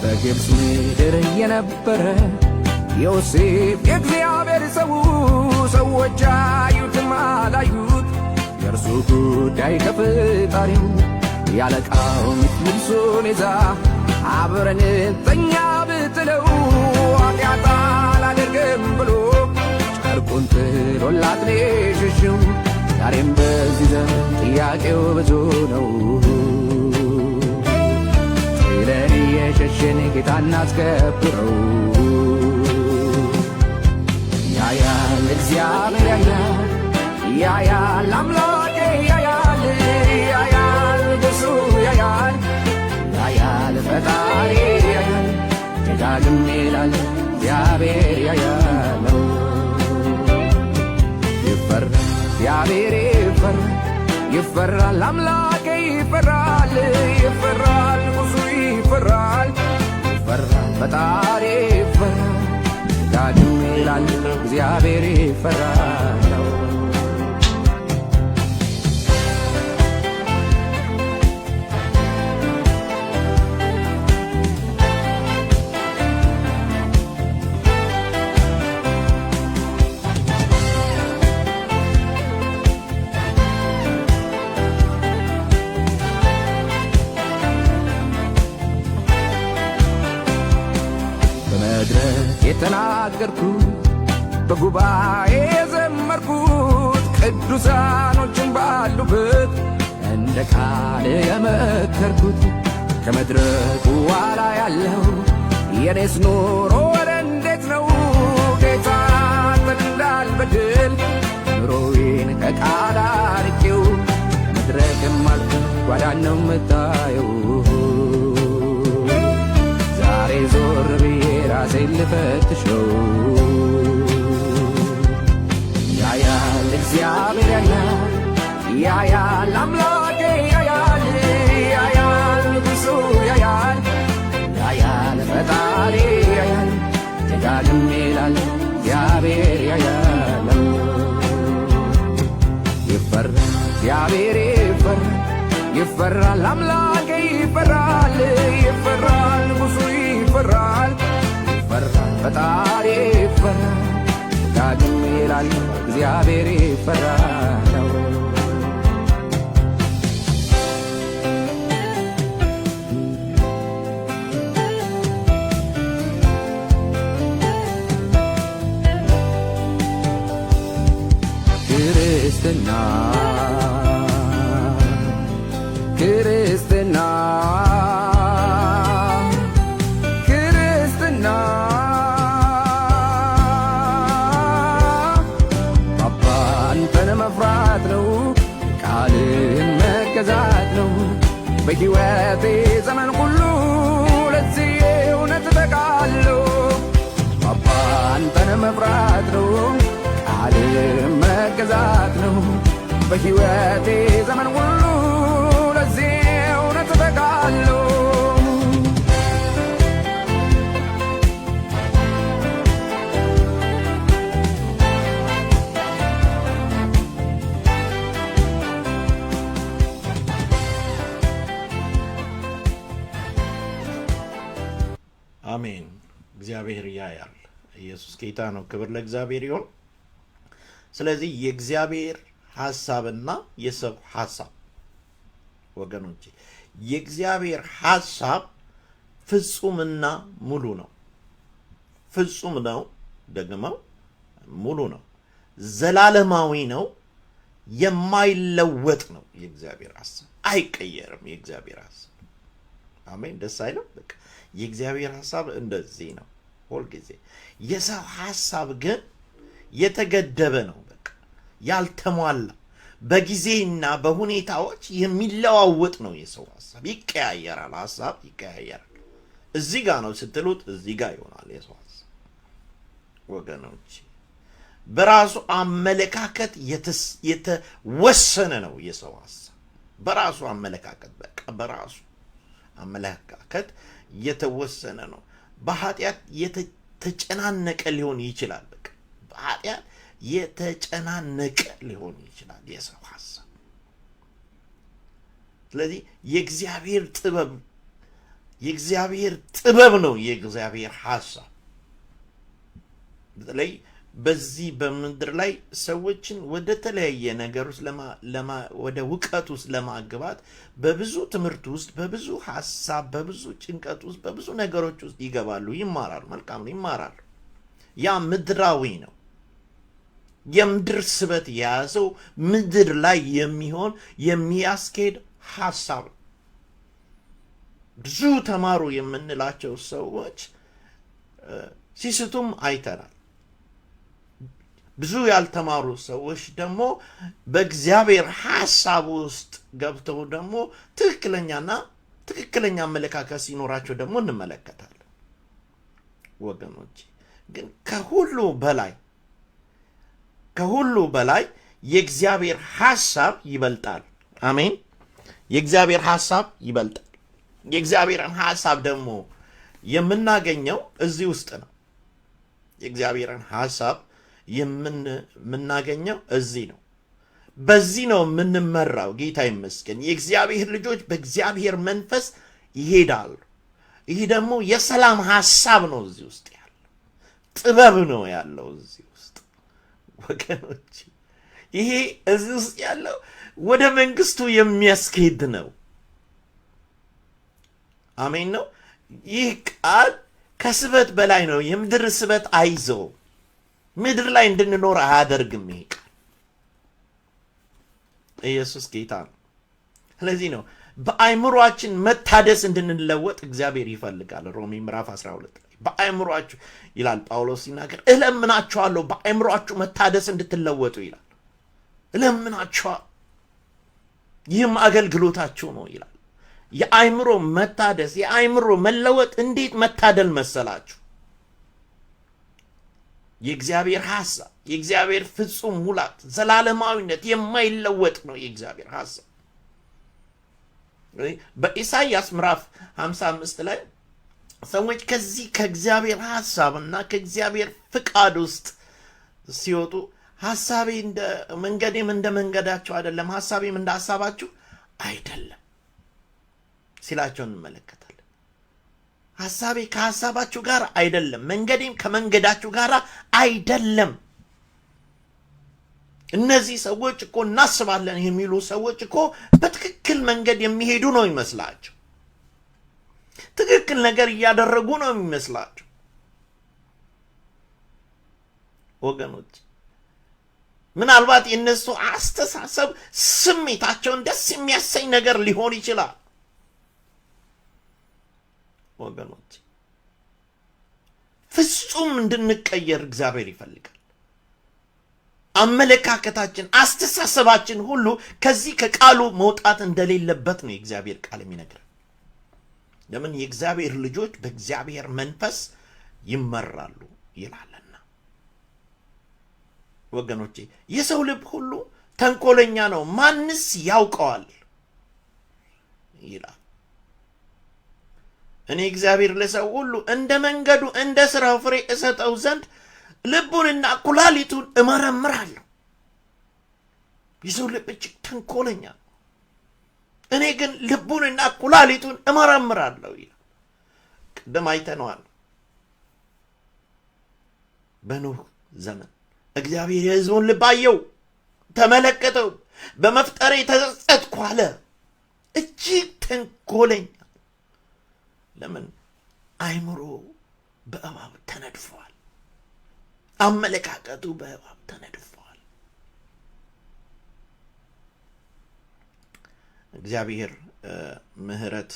በግብፅ ምድር የነበረ ዮሴፍ የእግዚአብሔር ሰው ሰዎች አዩትም አላዩት የእርሱ ጉዳይ ከፈጣሪው ያለቃው ልብሱን ይዛ አብረን ተኛ ብትለው ኃጢአት አላደርግም ብሎ ጨርቁን ጥሎላት ነው የሸሸው ዛሬም በዚህ ዘመን ጥያቄው ብዙ ነው ጥለን የሸሸን ጌታ እናስከብረው ያያል እግዚአብሔር ያያል አምላኬ ያያል ያያል ንጉሡ ያያል ያያል ፈጣሪ ያያል ደጋግም ይላል እግዚአብሔር ያያለው ይፈራል እግዚአብሔር ይፈራል ይፈራል አምላኬ ይፈራል ይፈራል ንጉሡ ይፈራል ይፈራል ፈጣሪ ይፈራል ዳግም ይላል እግዚአብሔር ይፈራል የተናገርኩት በጉባኤ የዘመርኩት ቅዱሳኖችን ባሉበት እንደ ቃል የመከርኩት ከመድረኩ ኋላ ያለው የኔስ ኑሮ ወደ እንዴት ነው ጌታ አንተን እንዳልበድል ኑሮዬን ከቃል አርቄው ከመድረክም አልፎ ጓዳን ነው የምታየው ዛሬ ዞር ብዬ ራሴን ልፈትሸው ያያል እግዚአብሔር ያያል ያያል አምላኬ ያያል ያያል ንጉሡ ያያል ያያል ፈጣሪ ያያል ደጋግም ይላል እግዚአብሔር ያያል ይፈራል እግዚአብሔር ይፈራል ይፈራል አምላኬ ይፈራል ይፈራል ንጉሡ ይፈራል ይፈራል ፈጣሪ ይፈራል ዳግም ይላል እግዚአብሔር ይፈራል ክርስትና ክርስትና ክርስትና አባ አንተን መፍራት ነው ቃልህን መገዛት ነው በሕይወቴ ዘመን ሁሉ ለዚህ እውነት በቃለሁ አባ አንተን መፍራት ነው ቃልህን መገዛት ነው በሕይወቴ ዘመን ሁሉ ለዚህ እውነት በቃለሁ አሜን። እግዚአብሔር ያያል። ኢየሱስ ጌታ ነው። ክብር ለእግዚአብሔር ይሁን። ስለዚህ የእግዚአብሔር ሐሳብና የሰው ሐሳብ ወገኖቼ፣ የእግዚአብሔር ሐሳብ ፍጹምና ሙሉ ነው። ፍጹም ነው፣ ደግመው ሙሉ ነው፣ ዘላለማዊ ነው፣ የማይለወጥ ነው። የእግዚአብሔር ሐሳብ አይቀየርም። የእግዚአብሔር ሐሳብ አሜን። ደስ አይልም? በቃ የእግዚአብሔር ሐሳብ እንደዚህ ነው ሁልጊዜ። የሰው ሐሳብ ግን የተገደበ ነው፣ በቃ ያልተሟላ፣ በጊዜና በሁኔታዎች የሚለዋወጥ ነው የሰው ሐሳብ። ይቀያየራል፣ ሐሳብ ይቀያየራል። እዚህ ጋር ነው ስትሉት እዚህ ጋር ይሆናል የሰው ሐሳብ። ወገኖች በራሱ አመለካከት የተወሰነ ነው የሰው ሐሳብ። በራሱ አመለካከት በቃ በራሱ አመለካከት የተወሰነ ነው። በኃጢአት የተጨናነቀ ሊሆን ይችላል። በቃ በኃጢአት የተጨናነቀ ሊሆን ይችላል የሰው ሐሳብ። ስለዚህ የእግዚአብሔር ጥበብ ነው የእግዚአብሔር ሐሳብ። በተለይ በዚህ በምድር ላይ ሰዎችን ወደ ተለያየ ነገር ውስጥ ወደ ውቀት ውስጥ ለማግባት በብዙ ትምህርት ውስጥ በብዙ ሐሳብ በብዙ ጭንቀት ውስጥ በብዙ ነገሮች ውስጥ ይገባሉ፣ ይማራሉ። መልካም ነው፣ ይማራሉ። ያ ምድራዊ ነው። የምድር ስበት የያዘው ምድር ላይ የሚያስኬድ ሐሳብ ነው። ብዙ ተማሩ የምንላቸው ሰዎች ሲስቱም አይተናል። ብዙ ያልተማሩ ሰዎች ደግሞ በእግዚአብሔር ሐሳብ ውስጥ ገብተው ደግሞ ትክክለኛ አመለካከት ሲኖራቸው ደግሞ እንመለከታለን። ወገኖች ግን ከሁሉ በላይ የእግዚአብሔር ሐሳብ ይበልጣል። አሜን። የእግዚአብሔር ሐሳብ ይበልጣል። የእግዚአብሔርን ሐሳብ ደግሞ የምናገኘው እዚህ ውስጥ ነው። የእግዚአብሔርን ሐሳብ የምናገኘው እዚህ ነው። በዚህ ነው የምንመራው። ጌታ ይመስገን። የእግዚአብሔር ልጆች በእግዚአብሔር መንፈስ ይሄዳሉ። ይህ ደግሞ የሰላም ሐሳብ ነው። እዚህ ውስጥ ያለው ጥበብ ነው ያለው እዚህ ውስጥ ወገኖች። ይሄ እዚህ ውስጥ ያለው ወደ መንግስቱ የሚያስኬድ ነው። አሜን ነው። ይህ ቃል ከስበት በላይ ነው። የምድር ስበት አይዘው፣ ምድር ላይ እንድንኖር አያደርግም። ይሄ ቃል ኢየሱስ ጌታ ነው። ስለዚህ ነው በአእምሮአችን መታደስ እንድንለወጥ እግዚአብሔር ይፈልጋል። ሮሜ ምዕራፍ 12 ላይ በአእምሮአችሁ ይላል ጳውሎስ ሲናገር፣ እለምናችኋለሁ በአእምሮአችሁ መታደስ እንድትለወጡ ይላል። እለምናችኋለሁ፣ ይህም አገልግሎታችሁ ነው ይላል። የአእምሮ መታደስ የአእምሮ መለወጥ እንዴት መታደል መሰላችሁ? የእግዚአብሔር ሐሳብ የእግዚአብሔር ፍጹም ሙላት ዘላለማዊነት የማይለወጥ ነው የእግዚአብሔር ሐሳብ። በኢሳይያስ ምዕራፍ 55 ላይ ሰዎች ከዚህ ከእግዚአብሔር ሐሳብና ከእግዚአብሔር ፍቃድ ውስጥ ሲወጡ ሐሳቤ እንደ መንገዴም እንደ መንገዳችሁ አይደለም፣ ሐሳቤም እንደ ሐሳባችሁ አይደለም ሲላቸው እንመለከታለን። ሐሳቤ ከሐሳባችሁ ጋር አይደለም፣ መንገዴም ከመንገዳችሁ ጋር አይደለም። እነዚህ ሰዎች እኮ እናስባለን የሚሉ ሰዎች እኮ በትክክል መንገድ የሚሄዱ ነው ይመስላቸው። ትክክል ነገር እያደረጉ ነው የሚመስላቸው። ወገኖች ምናልባት የነሱ አስተሳሰብ ስሜታቸውን ደስ የሚያሰኝ ነገር ሊሆን ይችላል። ወገኖች ፍጹም እንድንቀየር እግዚአብሔር ይፈልጋል። አመለካከታችን፣ አስተሳሰባችን ሁሉ ከዚህ ከቃሉ መውጣት እንደሌለበት ነው የእግዚአብሔር ቃል የሚነግረን። ለምን? የእግዚአብሔር ልጆች በእግዚአብሔር መንፈስ ይመራሉ ይላልና። ወገኖቼ የሰው ልብ ሁሉ ተንኮለኛ ነው፣ ማንስ ያውቀዋል ይላል። እኔ እግዚአብሔር ለሰው ሁሉ እንደ መንገዱ እንደ ሥራው ፍሬ እሰጠው ዘንድ ልቡንና ኩላሊቱን እመረምራለሁ። የሰው ልብ እጅግ ተንኮለኛ ነው። እኔ ግን ልቡንና ኩላሊቱን እመረምራለሁ ይላል። ቅድም አይተነዋል። በኖህ ዘመን እግዚአብሔር የሕዝቡን ልብ አየው፣ ተመለከተው፣ በመፍጠሬ ተጸጸትኩ አለ። እጅግ ተንኮለኛ። ለምን? አእምሮ በእባብ ተነድፏል። አመለካከቱ በእባብ ተነድፏል። እግዚአብሔር ምሕረት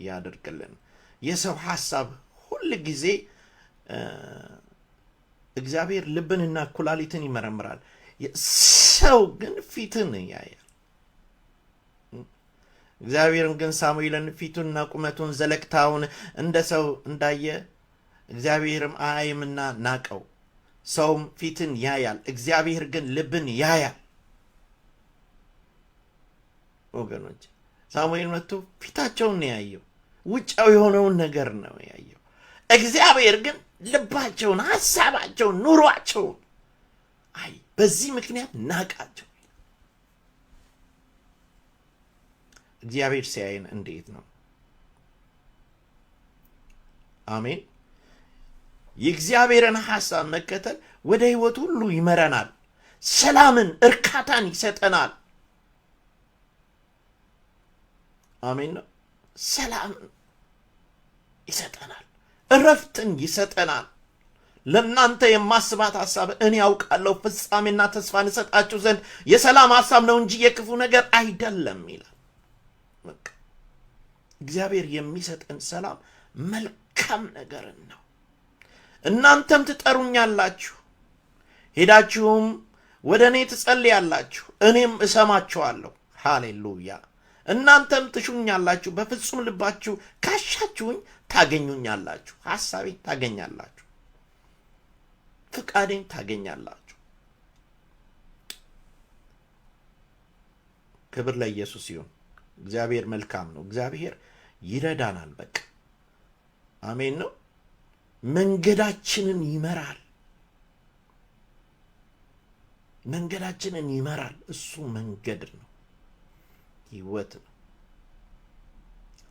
ያደርግልን። የሰው ሐሳብ ሁል ጊዜ እግዚአብሔር ልብንና ኩላሊትን ይመረምራል። ሰው ግን ፊትን ያያል። እግዚአብሔርም ግን ሳሙኤልን ፊቱንና ቁመቱን ዘለቅታውን እንደ ሰው እንዳየ እግዚአብሔርም አያይምና ናቀው። ሰውም ፊትን ያያል፣ እግዚአብሔር ግን ልብን ያያል። ወገኖች ሳሙኤል መጥቶ ፊታቸውን ነው ያየው፣ ውጫዊ የሆነውን ነገር ነው ያየው። እግዚአብሔር ግን ልባቸውን፣ ሐሳባቸውን፣ ኑሯቸውን አይ በዚህ ምክንያት ናቃቸው። እግዚአብሔር ሲያየን እንዴት ነው? አሜን። የእግዚአብሔርን ሐሳብ መከተል ወደ ሕይወት ሁሉ ይመራናል። ሰላምን፣ እርካታን ይሰጠናል። አሜን ነው። ሰላምን ይሰጠናል፣ እረፍትን ይሰጠናል። ለእናንተ የማስባት ሐሳብ እኔ ያውቃለሁ፣ ፍጻሜና ተስፋን እሰጣችሁ ዘንድ የሰላም ሐሳብ ነው እንጂ የክፉ ነገር አይደለም ይላል። እግዚአብሔር የሚሰጠን ሰላም መልካም ነገርን ነው። እናንተም ትጠሩኛላችሁ፣ ሄዳችሁም ወደ እኔ ትጸልያላችሁ፣ እኔም እሰማችኋለሁ። ሃሌሉያ። እናንተም ትሹኛላችሁ፣ በፍጹም ልባችሁ ካሻችሁኝ ታገኙኛላችሁ። ሐሳቤን ታገኛላችሁ፣ ፍቃዴን ታገኛላችሁ። ክብር ለኢየሱስ ይሁን። እግዚአብሔር መልካም ነው። እግዚአብሔር ይረዳናል። በቃ አሜን ነው። መንገዳችንን ይመራል፣ መንገዳችንን ይመራል። እሱ መንገድ ነው፣ ሕይወት ነው።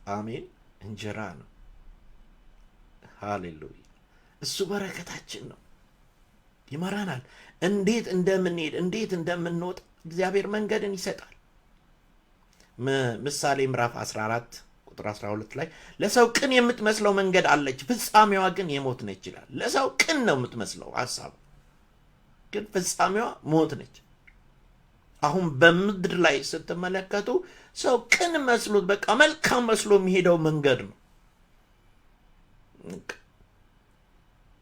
አሜን። እንጀራ ነው። ሃሌሉያ። እሱ በረከታችን ነው፣ ይመራናል። እንዴት እንደምንሄድ እንዴት እንደምንወጣ እግዚአብሔር መንገድን ይሰጣል። ምሳሌ ምዕራፍ 14 ቁጥር 12 ላይ ለሰው ቅን የምትመስለው መንገድ አለች፣ ፍጻሜዋ ግን የሞት ነች ይላል። ለሰው ቅን ነው የምትመስለው ሐሳቡ፣ ግን ፍጻሜዋ ሞት ነች። አሁን በምድር ላይ ስትመለከቱ ሰው ቅን መስሎት በቃ መልካም መስሎ የሚሄደው መንገድ ነው።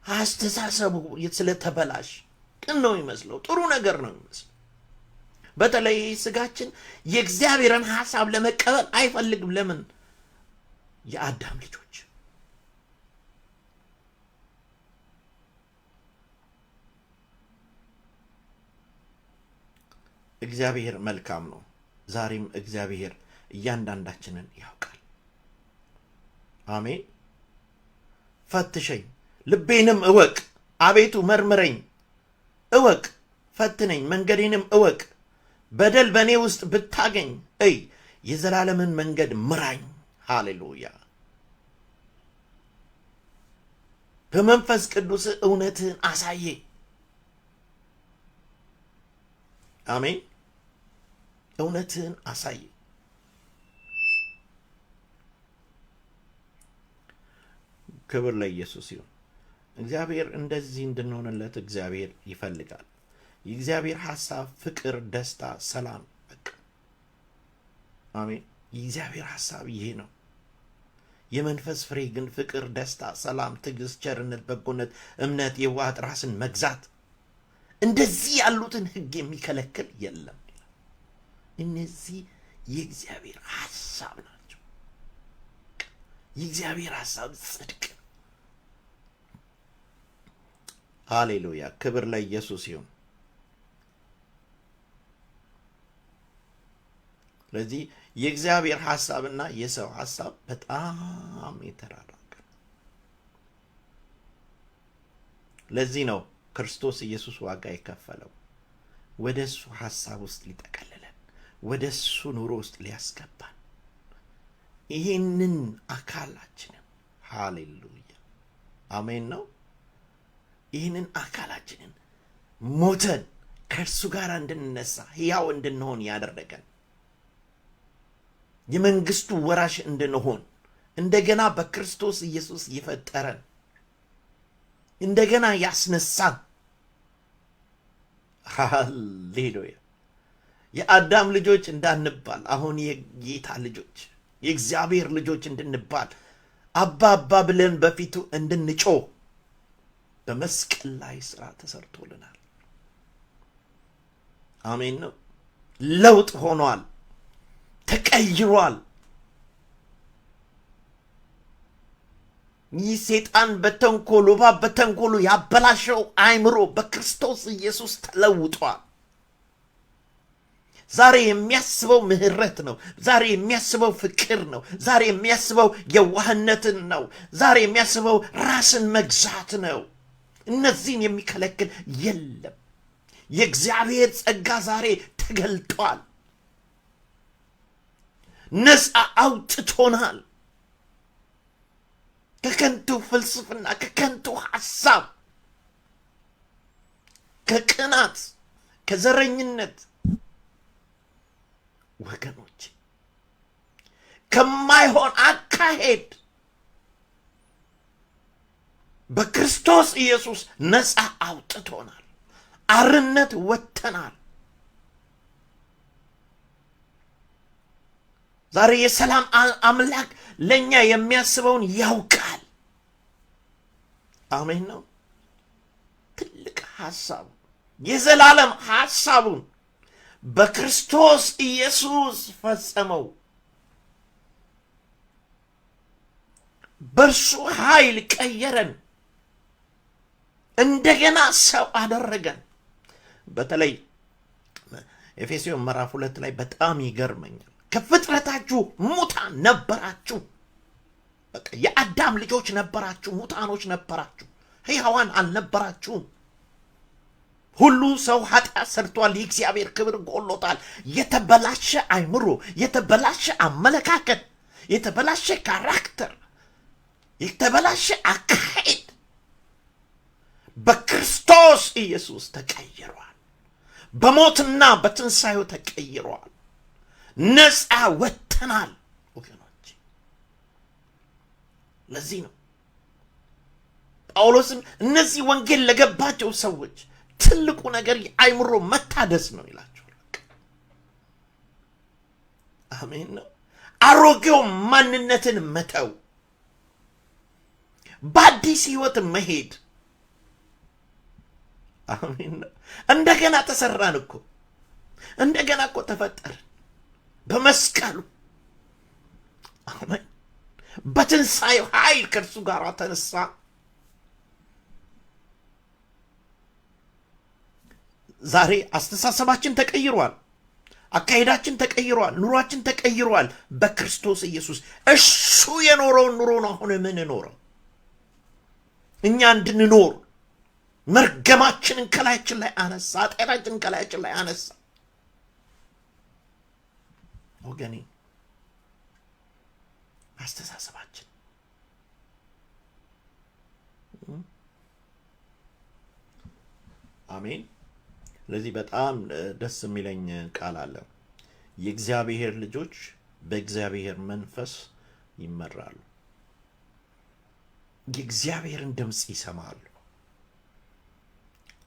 አስተሳሰቡ ስለተበላሽ ቅን ነው የሚመስለው፣ ጥሩ ነገር ነው የሚመስለው። በተለይ ስጋችን የእግዚአብሔርን ሐሳብ ለመቀበል አይፈልግም። ለምን? የአዳም ልጆች እግዚአብሔር መልካም ነው። ዛሬም እግዚአብሔር እያንዳንዳችንን ያውቃል። አሜን። ፈትሸኝ ልቤንም እወቅ፣ አቤቱ መርምረኝ፣ እወቅ፣ ፈትነኝ፣ መንገዴንም እወቅ። በደል በእኔ ውስጥ ብታገኝ እይ፣ የዘላለምን መንገድ ምራኝ። ሃሌሉያ። በመንፈስ ቅዱስ እውነትህን አሳየ። አሜን። እውነትህን አሳየ። ክብር ለኢየሱስ ይሁን። እግዚአብሔር እንደዚህ እንድንሆንለት እግዚአብሔር ይፈልጋል። የእግዚአብሔር ሐሳብ ፍቅር፣ ደስታ፣ ሰላም። በቃ አሜን። የእግዚአብሔር ሐሳብ ይሄ ነው። የመንፈስ ፍሬ ግን ፍቅር፣ ደስታ፣ ሰላም፣ ትዕግስት፣ ቸርነት፣ በጎነት፣ እምነት፣ የዋሃት፣ ራስን መግዛት። እንደዚህ ያሉትን ሕግ የሚከለክል የለም። እነዚህ የእግዚአብሔር ሐሳብ ናቸው። የእግዚአብሔር ሐሳብ ጽድቅ። ሃሌሉያ። ክብር ለኢየሱስ ይሁን። ስለዚህ የእግዚአብሔር ሐሳብና የሰው ሐሳብ በጣም የተራራቀ። ለዚህ ነው ክርስቶስ ኢየሱስ ዋጋ የከፈለው፣ ወደ እሱ ሐሳብ ውስጥ ሊጠቀልለን፣ ወደ እሱ ኑሮ ውስጥ ሊያስገባን ይህንን አካላችንን። ሃሌሉያ አሜን ነው። ይህንን አካላችንን ሞተን ከእርሱ ጋር እንድንነሳ ሕያው እንድንሆን ያደረገን፣ የመንግስቱ ወራሽ እንድንሆን እንደገና በክርስቶስ ኢየሱስ የፈጠረን፣ እንደገና ያስነሳን። ሃሌሉያ። የአዳም ልጆች እንዳንባል አሁን የጌታ ልጆች፣ የእግዚአብሔር ልጆች እንድንባል አባ አባ ብለን በፊቱ እንድንጮህ በመስቀል ላይ ሥራ ተሰርቶልናል። አሜን ነው። ለውጥ ሆኗል፣ ተቀይሯል። ይህ ሰይጣን በተንኮሉ በተንኮሉ ያበላሸው አእምሮ በክርስቶስ ኢየሱስ ተለውጧል። ዛሬ የሚያስበው ምህረት ነው። ዛሬ የሚያስበው ፍቅር ነው። ዛሬ የሚያስበው የዋህነትን ነው። ዛሬ የሚያስበው ራስን መግዛት ነው። እነዚህን የሚከለክል የለም። የእግዚአብሔር ጸጋ ዛሬ ተገልጧል። ነፃ አውጥቶናል ከከንቱ ፍልስፍና፣ ከከንቱ ሐሳብ፣ ከቅናት፣ ከዘረኝነት ወገኖች ከማይሆን አካሄድ በክርስቶስ ኢየሱስ ነፃ አውጥቶናል። አርነት ወጥተናል። ዛሬ የሰላም አምላክ ለኛ የሚያስበውን ያውቃል። አሜን ነው። ትልቅ ሐሳቡ የዘላለም ሐሳቡን በክርስቶስ ኢየሱስ ፈጸመው። በእርሱ ኃይል ቀየረን፣ እንደገና ሰው አደረገን። በተለይ ኤፌሶን ምዕራፍ 2 ላይ በጣም ይገርመኛል። ከፍጥረታችሁ ሙታን ነበራችሁ። በቃ የአዳም ልጆች ነበራችሁ፣ ሙታኖች ነበራችሁ፣ ሕያዋን አልነበራችሁም። ሁሉ ሰው ኃጢአት ሰርቷል፣ የእግዚአብሔር ክብር ጎሎታል። የተበላሸ አእምሮ፣ የተበላሸ አመለካከት፣ የተበላሸ ካራክተር፣ የተበላሸ አካሄድ በክርስቶስ ኢየሱስ ተቀይሯል። በሞትና በትንሣኤው ተቀይሯል። ነፃ ወጥተናል ወገኖች። ለዚህ ነው ጳውሎስም እነዚህ ወንጌል ለገባቸው ሰዎች ትልቁ ነገር የአእምሮ መታደስ ነው ይላቸዋል። አሜን ነው። አሮጌው ማንነትን መተው፣ በአዲስ ህይወት መሄድ። አሜን ነው። እንደገና ተሰራን እኮ፣ እንደገና እኮ ተፈጠርን በመስቀሉ። አሜን። በትንሣኤው ኃይል ከእርሱ ጋር ተነሳ። ዛሬ አስተሳሰባችን ተቀይሯል፣ አካሄዳችን ተቀይሯል፣ ኑሯችን ተቀይሯል በክርስቶስ ኢየሱስ። እሱ የኖረውን ኑሮ ነው አሁን የምንኖረው። እኛ እንድንኖር መርገማችንን ከላያችን ላይ አነሳ፣ ኃጢአታችንን ከላያችን ላይ አነሳ። ወገኔ አስተሳሰባችን አሜን። ስለዚህ በጣም ደስ የሚለኝ ቃል አለ። የእግዚአብሔር ልጆች በእግዚአብሔር መንፈስ ይመራሉ፣ የእግዚአብሔርን ድምፅ ይሰማሉ።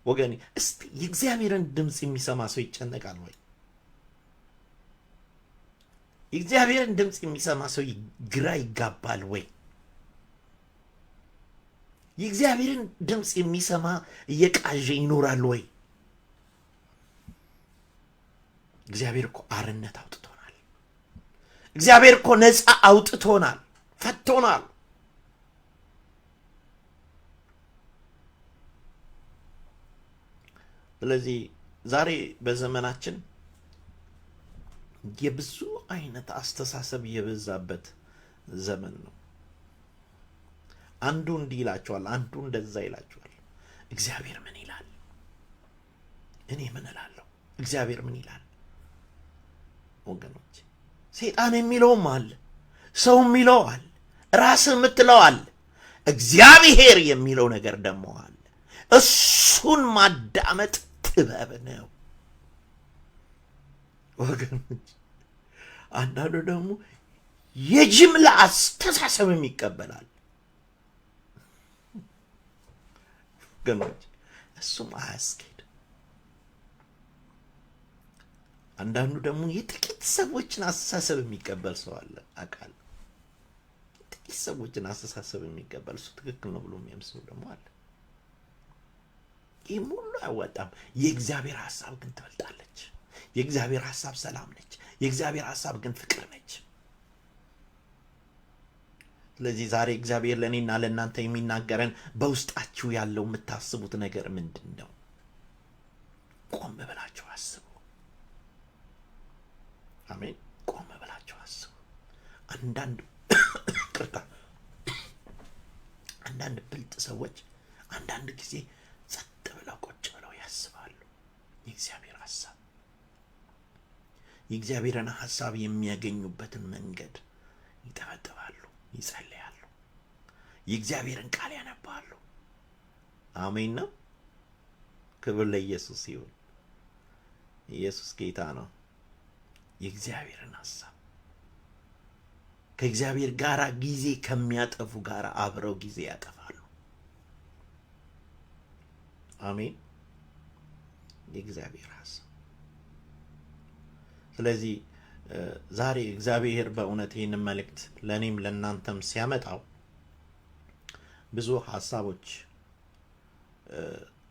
ወገኔ እስቲ የእግዚአብሔርን ድምፅ የሚሰማ ሰው ይጨነቃል ወይ? የእግዚአብሔርን ድምፅ የሚሰማ ሰው ግራ ይጋባል ወይ? የእግዚአብሔርን ድምፅ የሚሰማ እየቃዠ ይኖራል ወይ? እግዚአብሔር እኮ አርነት አውጥቶናል። እግዚአብሔር እኮ ነፃ አውጥቶናል፣ ፈቶናል። ስለዚህ ዛሬ በዘመናችን የብዙ አይነት አስተሳሰብ የበዛበት ዘመን ነው። አንዱ እንዲህ ይላቸዋል፣ አንዱ እንደዛ ይላቸዋል። እግዚአብሔር ምን ይላል? እኔ ምን እላለሁ? እግዚአብሔር ምን ይላል? ወገኖች ሰይጣን የሚለውም አለ፣ ሰው የሚለው አለ፣ ራስህ የምትለው አለ፣ እግዚአብሔር የሚለው ነገር ደግሞ አለ። እሱን ማዳመጥ ጥበብ ነው ወገኖች። አንዳንዱ ደግሞ የጅምላ አስተሳሰብም ይቀበላል ወገኖች። እሱም አያስኬድ። አንዳንዱ ደግሞ የጥቂት ሰዎችን አስተሳሰብ የሚቀበል ሰው አለ አውቃለሁ። የጥቂት ሰዎችን አስተሳሰብ የሚቀበል እሱ ትክክል ነው ብሎ የሚያምሰው ደግሞ አለ። ይህም ሁሉ አያዋጣም። የእግዚአብሔር ሐሳብ ግን ትበልጣለች። የእግዚአብሔር ሐሳብ ሰላም ነች። የእግዚአብሔር ሐሳብ ግን ፍቅር ነች። ስለዚህ ዛሬ እግዚአብሔር ለእኔና ለእናንተ የሚናገረን በውስጣችሁ ያለው የምታስቡት ነገር ምንድን ነው? ቆም ብላችሁ አስቡ። አሜን። ቆም ብላችሁ አስቡ። አንዳንድ ብልጥ ሰዎች አንዳንድ ጊዜ ጸጥ ብለው ቁጭ ብለው ያስባሉ። የእግዚአብሔርን ሐሳብ የሚያገኙበትን መንገድ ይጠበጥባሉ፣ ይጸልያሉ፣ የእግዚአብሔርን ቃል ያነባሉ። አሜን ነው። ክብር ለኢየሱስ ይሁን። ኢየሱስ ጌታ ነው። የእግዚአብሔርን ሐሳብ ከእግዚአብሔር ጋር ጊዜ ከሚያጠፉ ጋር አብረው ጊዜ ያጠፋሉ። አሜን። የእግዚአብሔር ሐሳብ። ስለዚህ ዛሬ እግዚአብሔር በእውነት ይህንን መልእክት ለእኔም ለእናንተም ሲያመጣው ብዙ ሐሳቦች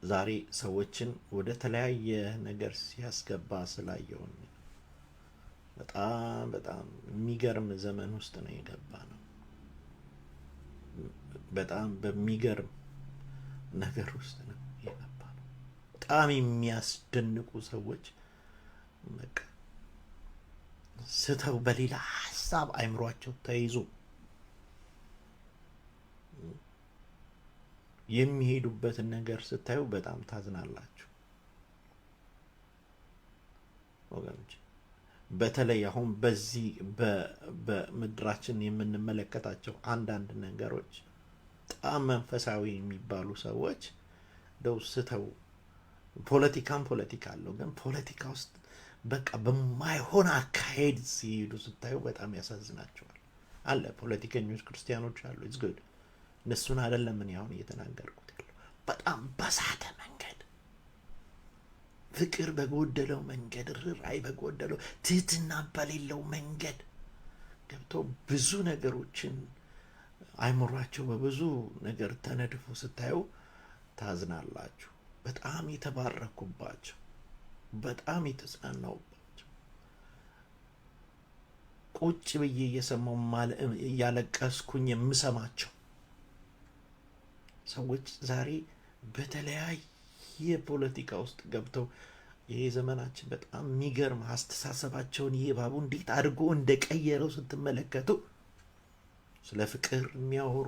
ዛሬ ሰዎችን ወደ ተለያየ ነገር ሲያስገባ ስላየውን በጣም የሚገርም ዘመን ውስጥ ነው የገባ ነው። በጣም በሚገርም ነገር ውስጥ ነው የገባ ነው። በጣም የሚያስደንቁ ሰዎች በቃ ስተው በሌላ ሐሳብ አይምሯቸው ተይዞ የሚሄዱበትን ነገር ስታዩ በጣም ታዝናላችሁ ወገኖች። በተለይ አሁን በዚህ በምድራችን የምንመለከታቸው አንዳንድ ነገሮች በጣም መንፈሳዊ የሚባሉ ሰዎች እንደው ስተው ፖለቲካ አለው፣ ግን ፖለቲካ ውስጥ በቃ በማይሆን አካሄድ ሲሄዱ ስታዩ በጣም ያሳዝናቸዋል። አለ ፖለቲከኞች ክርስቲያኖች አሉ። ኢትስ ጉድ። እነሱን አይደለም እኔ አሁን እየተናገርኩት ያለው። በጣም በሳተ መንገድ፣ ፍቅር በጎደለው መንገድ፣ ርኅራኄ በጎደለው ትህትና በሌለው መንገድ ገብተው ብዙ ነገሮችን አይምሯቸው በብዙ ነገር ተነድፎ ስታዩ ታዝናላችሁ። በጣም የተባረኩባቸው፣ በጣም የተጽናናውባቸው፣ ቁጭ ብዬ እየሰማሁ እያለቀስኩኝ የምሰማቸው ሰዎች ዛሬ በተለያየ ፖለቲካ ውስጥ ገብተው ይሄ ዘመናችን በጣም የሚገርም አስተሳሰባቸውን ይሄ ባቡ እንዴት አድርጎ እንደቀየረው ስትመለከቱ ስለ ፍቅር የሚያወሩ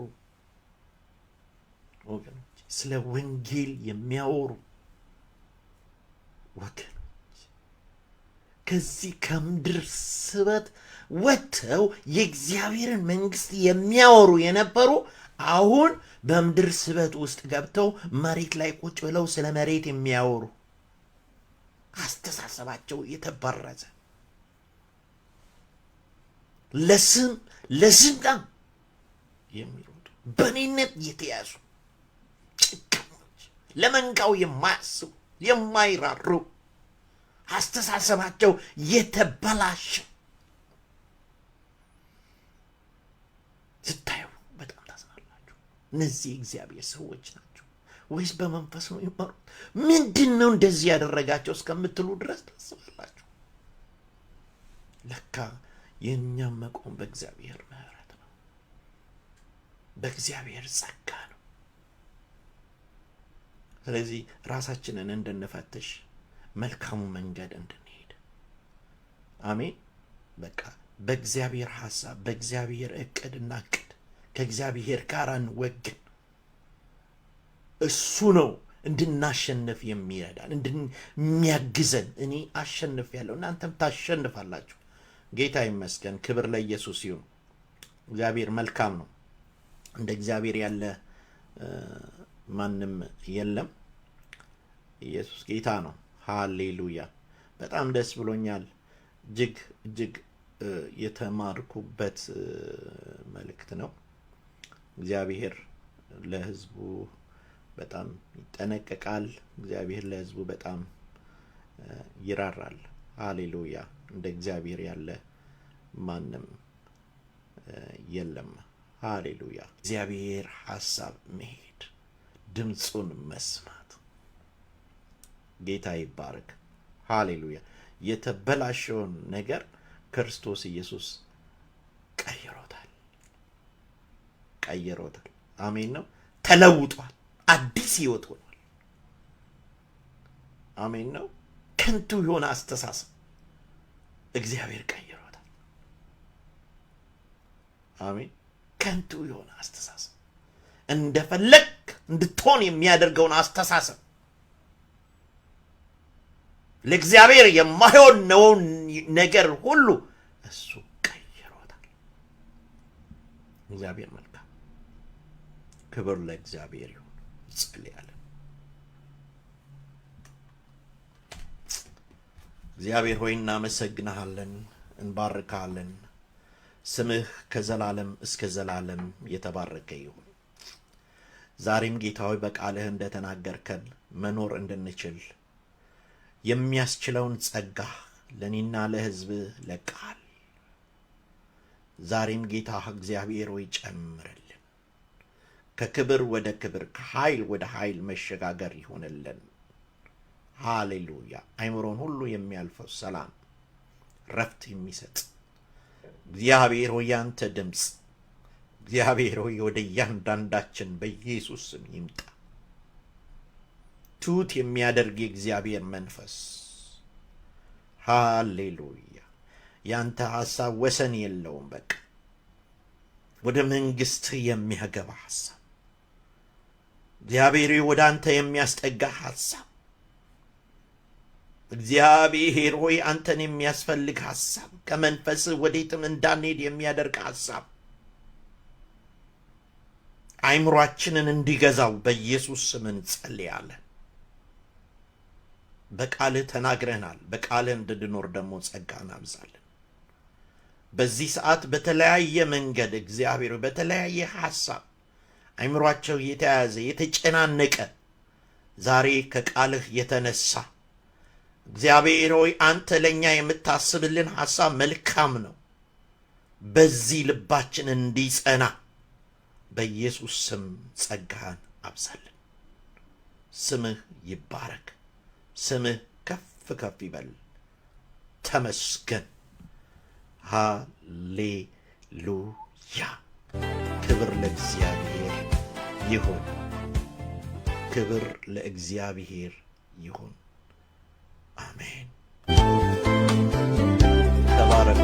ወገኖች፣ ስለ ወንጌል የሚያወሩ ወገኖች ከዚህ ከምድር ስበት ወጥተው የእግዚአብሔርን መንግስት የሚያወሩ የነበሩ አሁን በምድር ስበት ውስጥ ገብተው መሬት ላይ ቁጭ ብለው ስለ መሬት የሚያወሩ አስተሳሰባቸው የተበረዘ ለስልጣን የሚሮጡ በኔነት የተያዙ ጭካኞች፣ ለመንጋው የማያስቡ የማይራሩ አስተሳሰባቸው የተበላሸ ስታዩ በጣም ታዝናላችሁ። እነዚህ እግዚአብሔር ሰዎች ናቸው ወይስ በመንፈስ ነው የሚመሩት? ምንድን ነው እንደዚህ ያደረጋቸው እስከምትሉ ድረስ ታስባላችሁ። ለካ የእኛም መቆም በእግዚአብሔር ምሕረት ነው፣ በእግዚአብሔር ጸጋ ነው። ስለዚህ ራሳችንን እንድንፈትሽ፣ መልካሙ መንገድ እንድንሄድ፣ አሜን። በቃ በእግዚአብሔር ሐሳብ በእግዚአብሔር እቅድና እቅድ ከእግዚአብሔር ጋር እንወግን። እሱ ነው እንድናሸንፍ የሚረዳን እንደሚያግዘን። እኔ አሸንፍ ያለው እናንተም ታሸንፋላችሁ። ጌታ ይመስገን። ክብር ለኢየሱስ ይሁን። እግዚአብሔር መልካም ነው። እንደ እግዚአብሔር ያለ ማንም የለም። ኢየሱስ ጌታ ነው። ሃሌሉያ። በጣም ደስ ብሎኛል። እጅግ የተማርኩበት መልእክት ነው። እግዚአብሔር ለሕዝቡ በጣም ይጠነቀቃል። እግዚአብሔር ለሕዝቡ በጣም ይራራል። ሃሌሉያ። እንደ እግዚአብሔር ያለ ማንም የለም። ሃሌሉያ። እግዚአብሔር ሐሳብ መሄድ፣ ድምፁን መስማት ጌታ ይባረክ። ሃሌሉያ። የተበላሸውን ነገር ክርስቶስ ኢየሱስ ቀይሮታል። አሜን ነው። ተለውጧል። አዲስ ሕይወት ሆኗል። አሜን ነው። ከንቱ የሆነ አስተሳሰብ እግዚአብሔር ቀይሮታል። አሜን። ከንቱ የሆነ አስተሳሰብ እንደፈለግ እንድትሆን የሚያደርገውን አስተሳሰብ ለእግዚአብሔር የማይሆነውን ነገር ሁሉ እሱ ቀይሮታል። እግዚአብሔር መልካም። ክብር ለእግዚአብሔር ይሁን። እንጸልያለን። እግዚአብሔር ሆይ እናመሰግንሃለን፣ እንባርካለን። ስምህ ከዘላለም እስከ ዘላለም የተባረከ ይሁን። ዛሬም ጌታ ሆይ በቃልህ እንደተናገርከን መኖር እንድንችል የሚያስችለውን ጸጋ ለኔና ለሕዝብህ ለቃል ዛሬም ጌታ እግዚአብሔር ሆይ ጨምርልን። ከክብር ወደ ክብር ከኃይል ወደ ኃይል መሸጋገር ይሆንልን። ሃሌሉያ። አይምሮን ሁሉ የሚያልፈው ሰላም ረፍት የሚሰጥ እግዚአብሔር ሆይ ያንተ ድምፅ እግዚአብሔር ሆይ ወደ እያንዳንዳችን በኢየሱስ ስም ይምጣ። ትሑት የሚያደርግ የእግዚአብሔር መንፈስ ሃሌሉያ። ያንተ ሐሳብ ወሰን የለውም። በቃ ወደ መንግሥትህ የሚያገባ ሐሳብ እግዚአብሔር ወደ አንተ የሚያስጠጋ ሐሳብ እግዚአብሔር ሆይ አንተን የሚያስፈልግ ሐሳብ ከመንፈስህ ወዴትም እንዳንሄድ የሚያደርግ ሐሳብ አይምሯችንን እንዲገዛው በኢየሱስ ስም እንጸልያለን። በቃልህ ተናግረናል። በቃልህ እንድንኖር ደግሞ ጸጋን አብዛለን። በዚህ ሰዓት በተለያየ መንገድ እግዚአብሔር በተለያየ ሐሳብ አይምሯቸው የተያዘ የተጨናነቀ ዛሬ ከቃልህ የተነሳ እግዚአብሔር ሆይ አንተ ለኛ የምታስብልን ሐሳብ መልካም ነው። በዚህ ልባችን እንዲጸና በኢየሱስ ስም ጸጋን አብዛለን። ስምህ ይባረክ። ስምህ ከፍ ከፍ ይበል። ተመስገን። ሃሌሉያ። ክብር ለእግዚአብሔር ይሁን። ክብር ለእግዚአብሔር ይሁን። አሜን። ተባረኩ።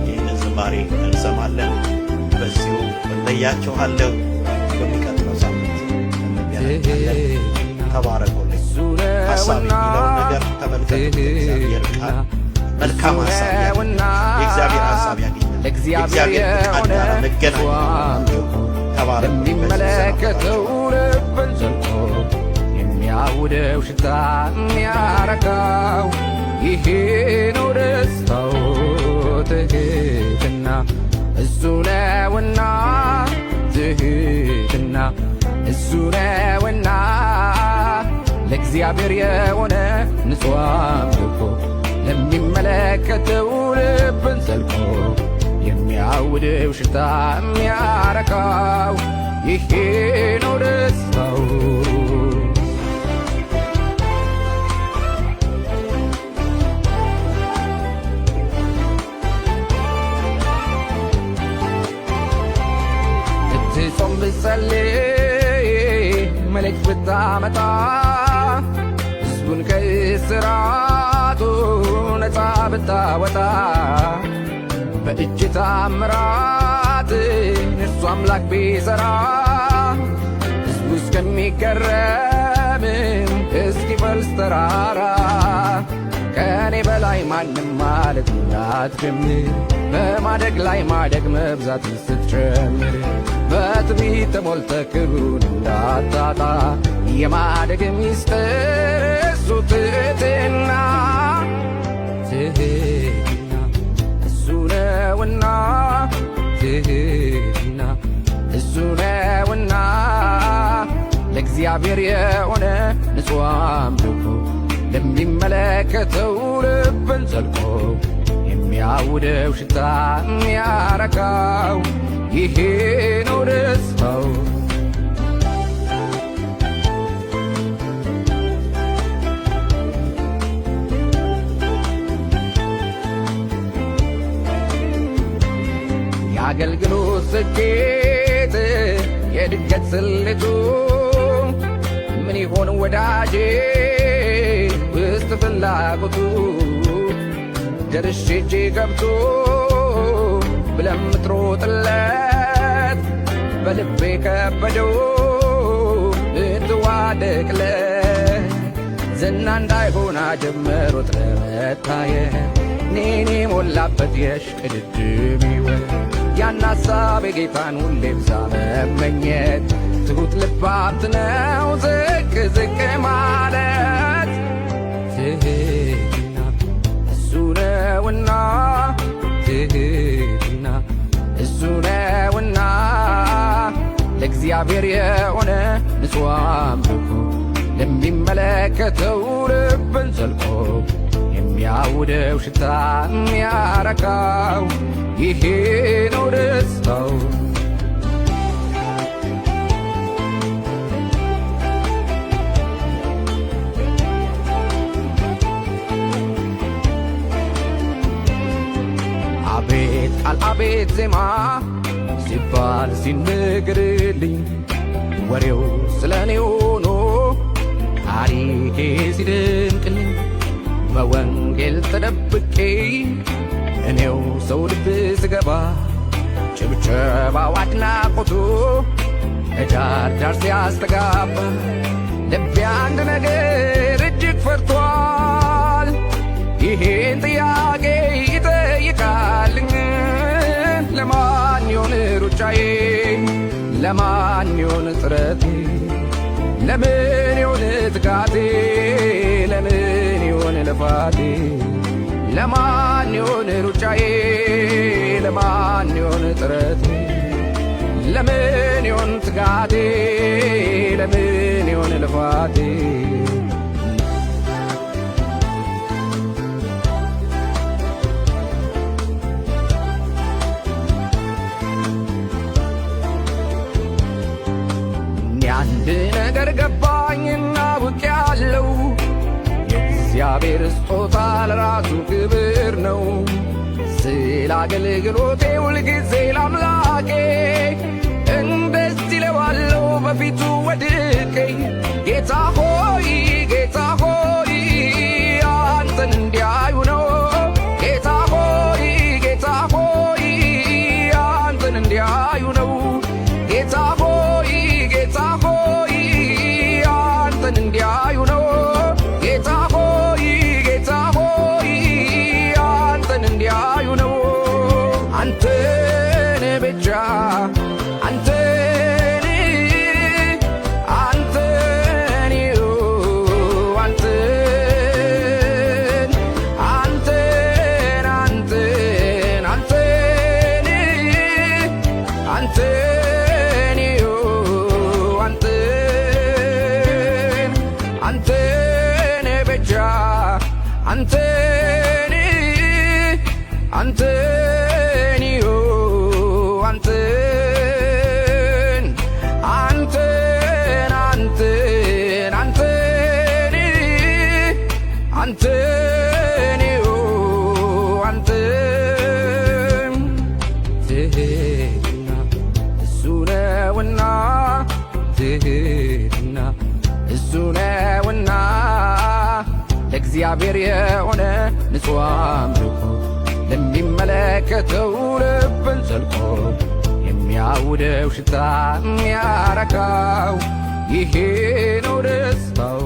ይህን ዝማሬ እንሰማለን። በዚሁ እለያችኋለሁ። በሚቀጥለው ሳምንት እንገናኛለን። ተባረኩልኝ። ሐሳብ የሚለውን ነገር ተመልከቱ። እግዚአብሔር ቃል መልካም ሐሳብ ያገኛል። የእግዚአብሔር ሐሳብ ያገኛል። የእግዚአብሔር ቃል ጋር መገናኘት። ተባረኩ። የሚመለከተው ልብን ዘልቆ የሚያውደው ሽታ የሚያረካው ይሄ ነው ደስታው ትሕትና እሱ ነውና ትሕትና እሱ ነውና ለእግዚአብሔር የሆነ ንጹሕ አምልኮ ለሚመለከተው ልብን ዘልቆ የሚያውደው ሽታ የሚያረካው ይሄ ነው ደስታው። ብትጾም ብትጸልይ መልእክት ብታመጣ ሕዝቡን ከእስራቱ ነፃ ብታወጣ በእጅ ታምራት እርሱ አምላክ ቢሠራ ሕዝቡ እስከሚገረም እስኪፈልስ ተራራ ከእኔ በላይ ማንም ማለት እንዳትጀምር በማደግ ላይ ማደግ መብዛትን ስትጨምር በትዕቢት ተሞልተህ ክብሩን እንዳታጣ የማደግ ሚስጥር እሱ ትሕትና ትሕትና እሱ ነውና ትሕትና እሱ ነውና ለእግዚአብሔር የሆነ ንጹሕ አምልኮ ለሚመለከተው ልብን ዘልቆ የሚያውደው ሽታ የሚያረካው ይሄ ነው ደስታው። የአገልግሎት ስኬት የድገት ስልቱ ምን ይሆን ወዳጄ ውስጥ ፍላጎቱ ደርሼ እጄ ገብቶ ብለምትሮጥለት በልቤ ከበደው እትዋደቅለት ዝና እንዳይሆን ጀመሮት ለመታየት ኔኔ ሞላበት የሽቅድድም ሕይወት ያን ሐሳብ የጌታን ሁሌ ብዛ መመኘት ትሁት ልብ ሀብት ነው ዝቅ ዝቅ ማለት ትሕትና እሱ ነውና ትሕትና እሱ ነውና ለእግዚአብሔር የሆነ ንጹሕ አምልኮ ለሚመለከተው ልብን ዘልቆ የሚያውደው ሽታ የሚያረካው ይሄ ነው ደስታው። አቤት ቃል አቤት ዜማ ሲባል ሲነገርልኝ ወሬው ስለ እኔ ሆኖ ታሪኬ ሲደንቅልኝ በወንጌል ተደብቄ እኔው ሰው ልብ ስገባ ጭብጨባው አድናቆቱ ከዳር ዳር ሲያስተጋባ ልቤ አንድ ነገር እጅግ ፈርቷል። ይሄን ጥያቄ ይጠይቃልኝ ለማን ይሆን ሩጫዬ? ለማን ይሆን ጥረቴ? ለምን ይሆን ትጋቴ? ለምን ይሆን ልፋቴ? ለማን ይሆን ሩጫዬ? ለማን ይሆን ጥረቴ? ለምን ይሆን ትጋቴ? ለምን ይሆን ልፋቴ? አንድ ነገር ገባኝና አውቄያለሁ የእግዚአብሔር ስጦታ ለራሱ ክብር ነው። ስለ አገልግሎቴ ሁልጊዜ ለአምላኬ እንደዚህ እለዋለሁ በፊቱ ወድቄ ጌታ ሆይ ጌታ ሆይ አንተን እንዲያዩ ነው። ጌታ ሆይ ጌታ ሆይ አንተን እንዲያዩ ነው። ጌታ ሆይ ጌታ ሆይ አንተን እንዲያዩ ነው። ጌታ ሆይ ጌታ ሆይ አንተን እንዲያዩ ነው። አንተን ብቻ አንተን አንተን አንተን አንተን አንተን አንተን አንተን አንተን ብቻ አንተን አንተን አንተን አንተን አንተን አንተን አንተን አንተን ትሕትና እሱ ነውና ትሕትና እሱ ነውና ለእግዚአብሔር የሆነ ንጹሕ አምልኮ ለሚመለከተው ልብን ዘልቆ የሚያውደው ሽታ የሚያረካው ይሄ ነው ደስታው።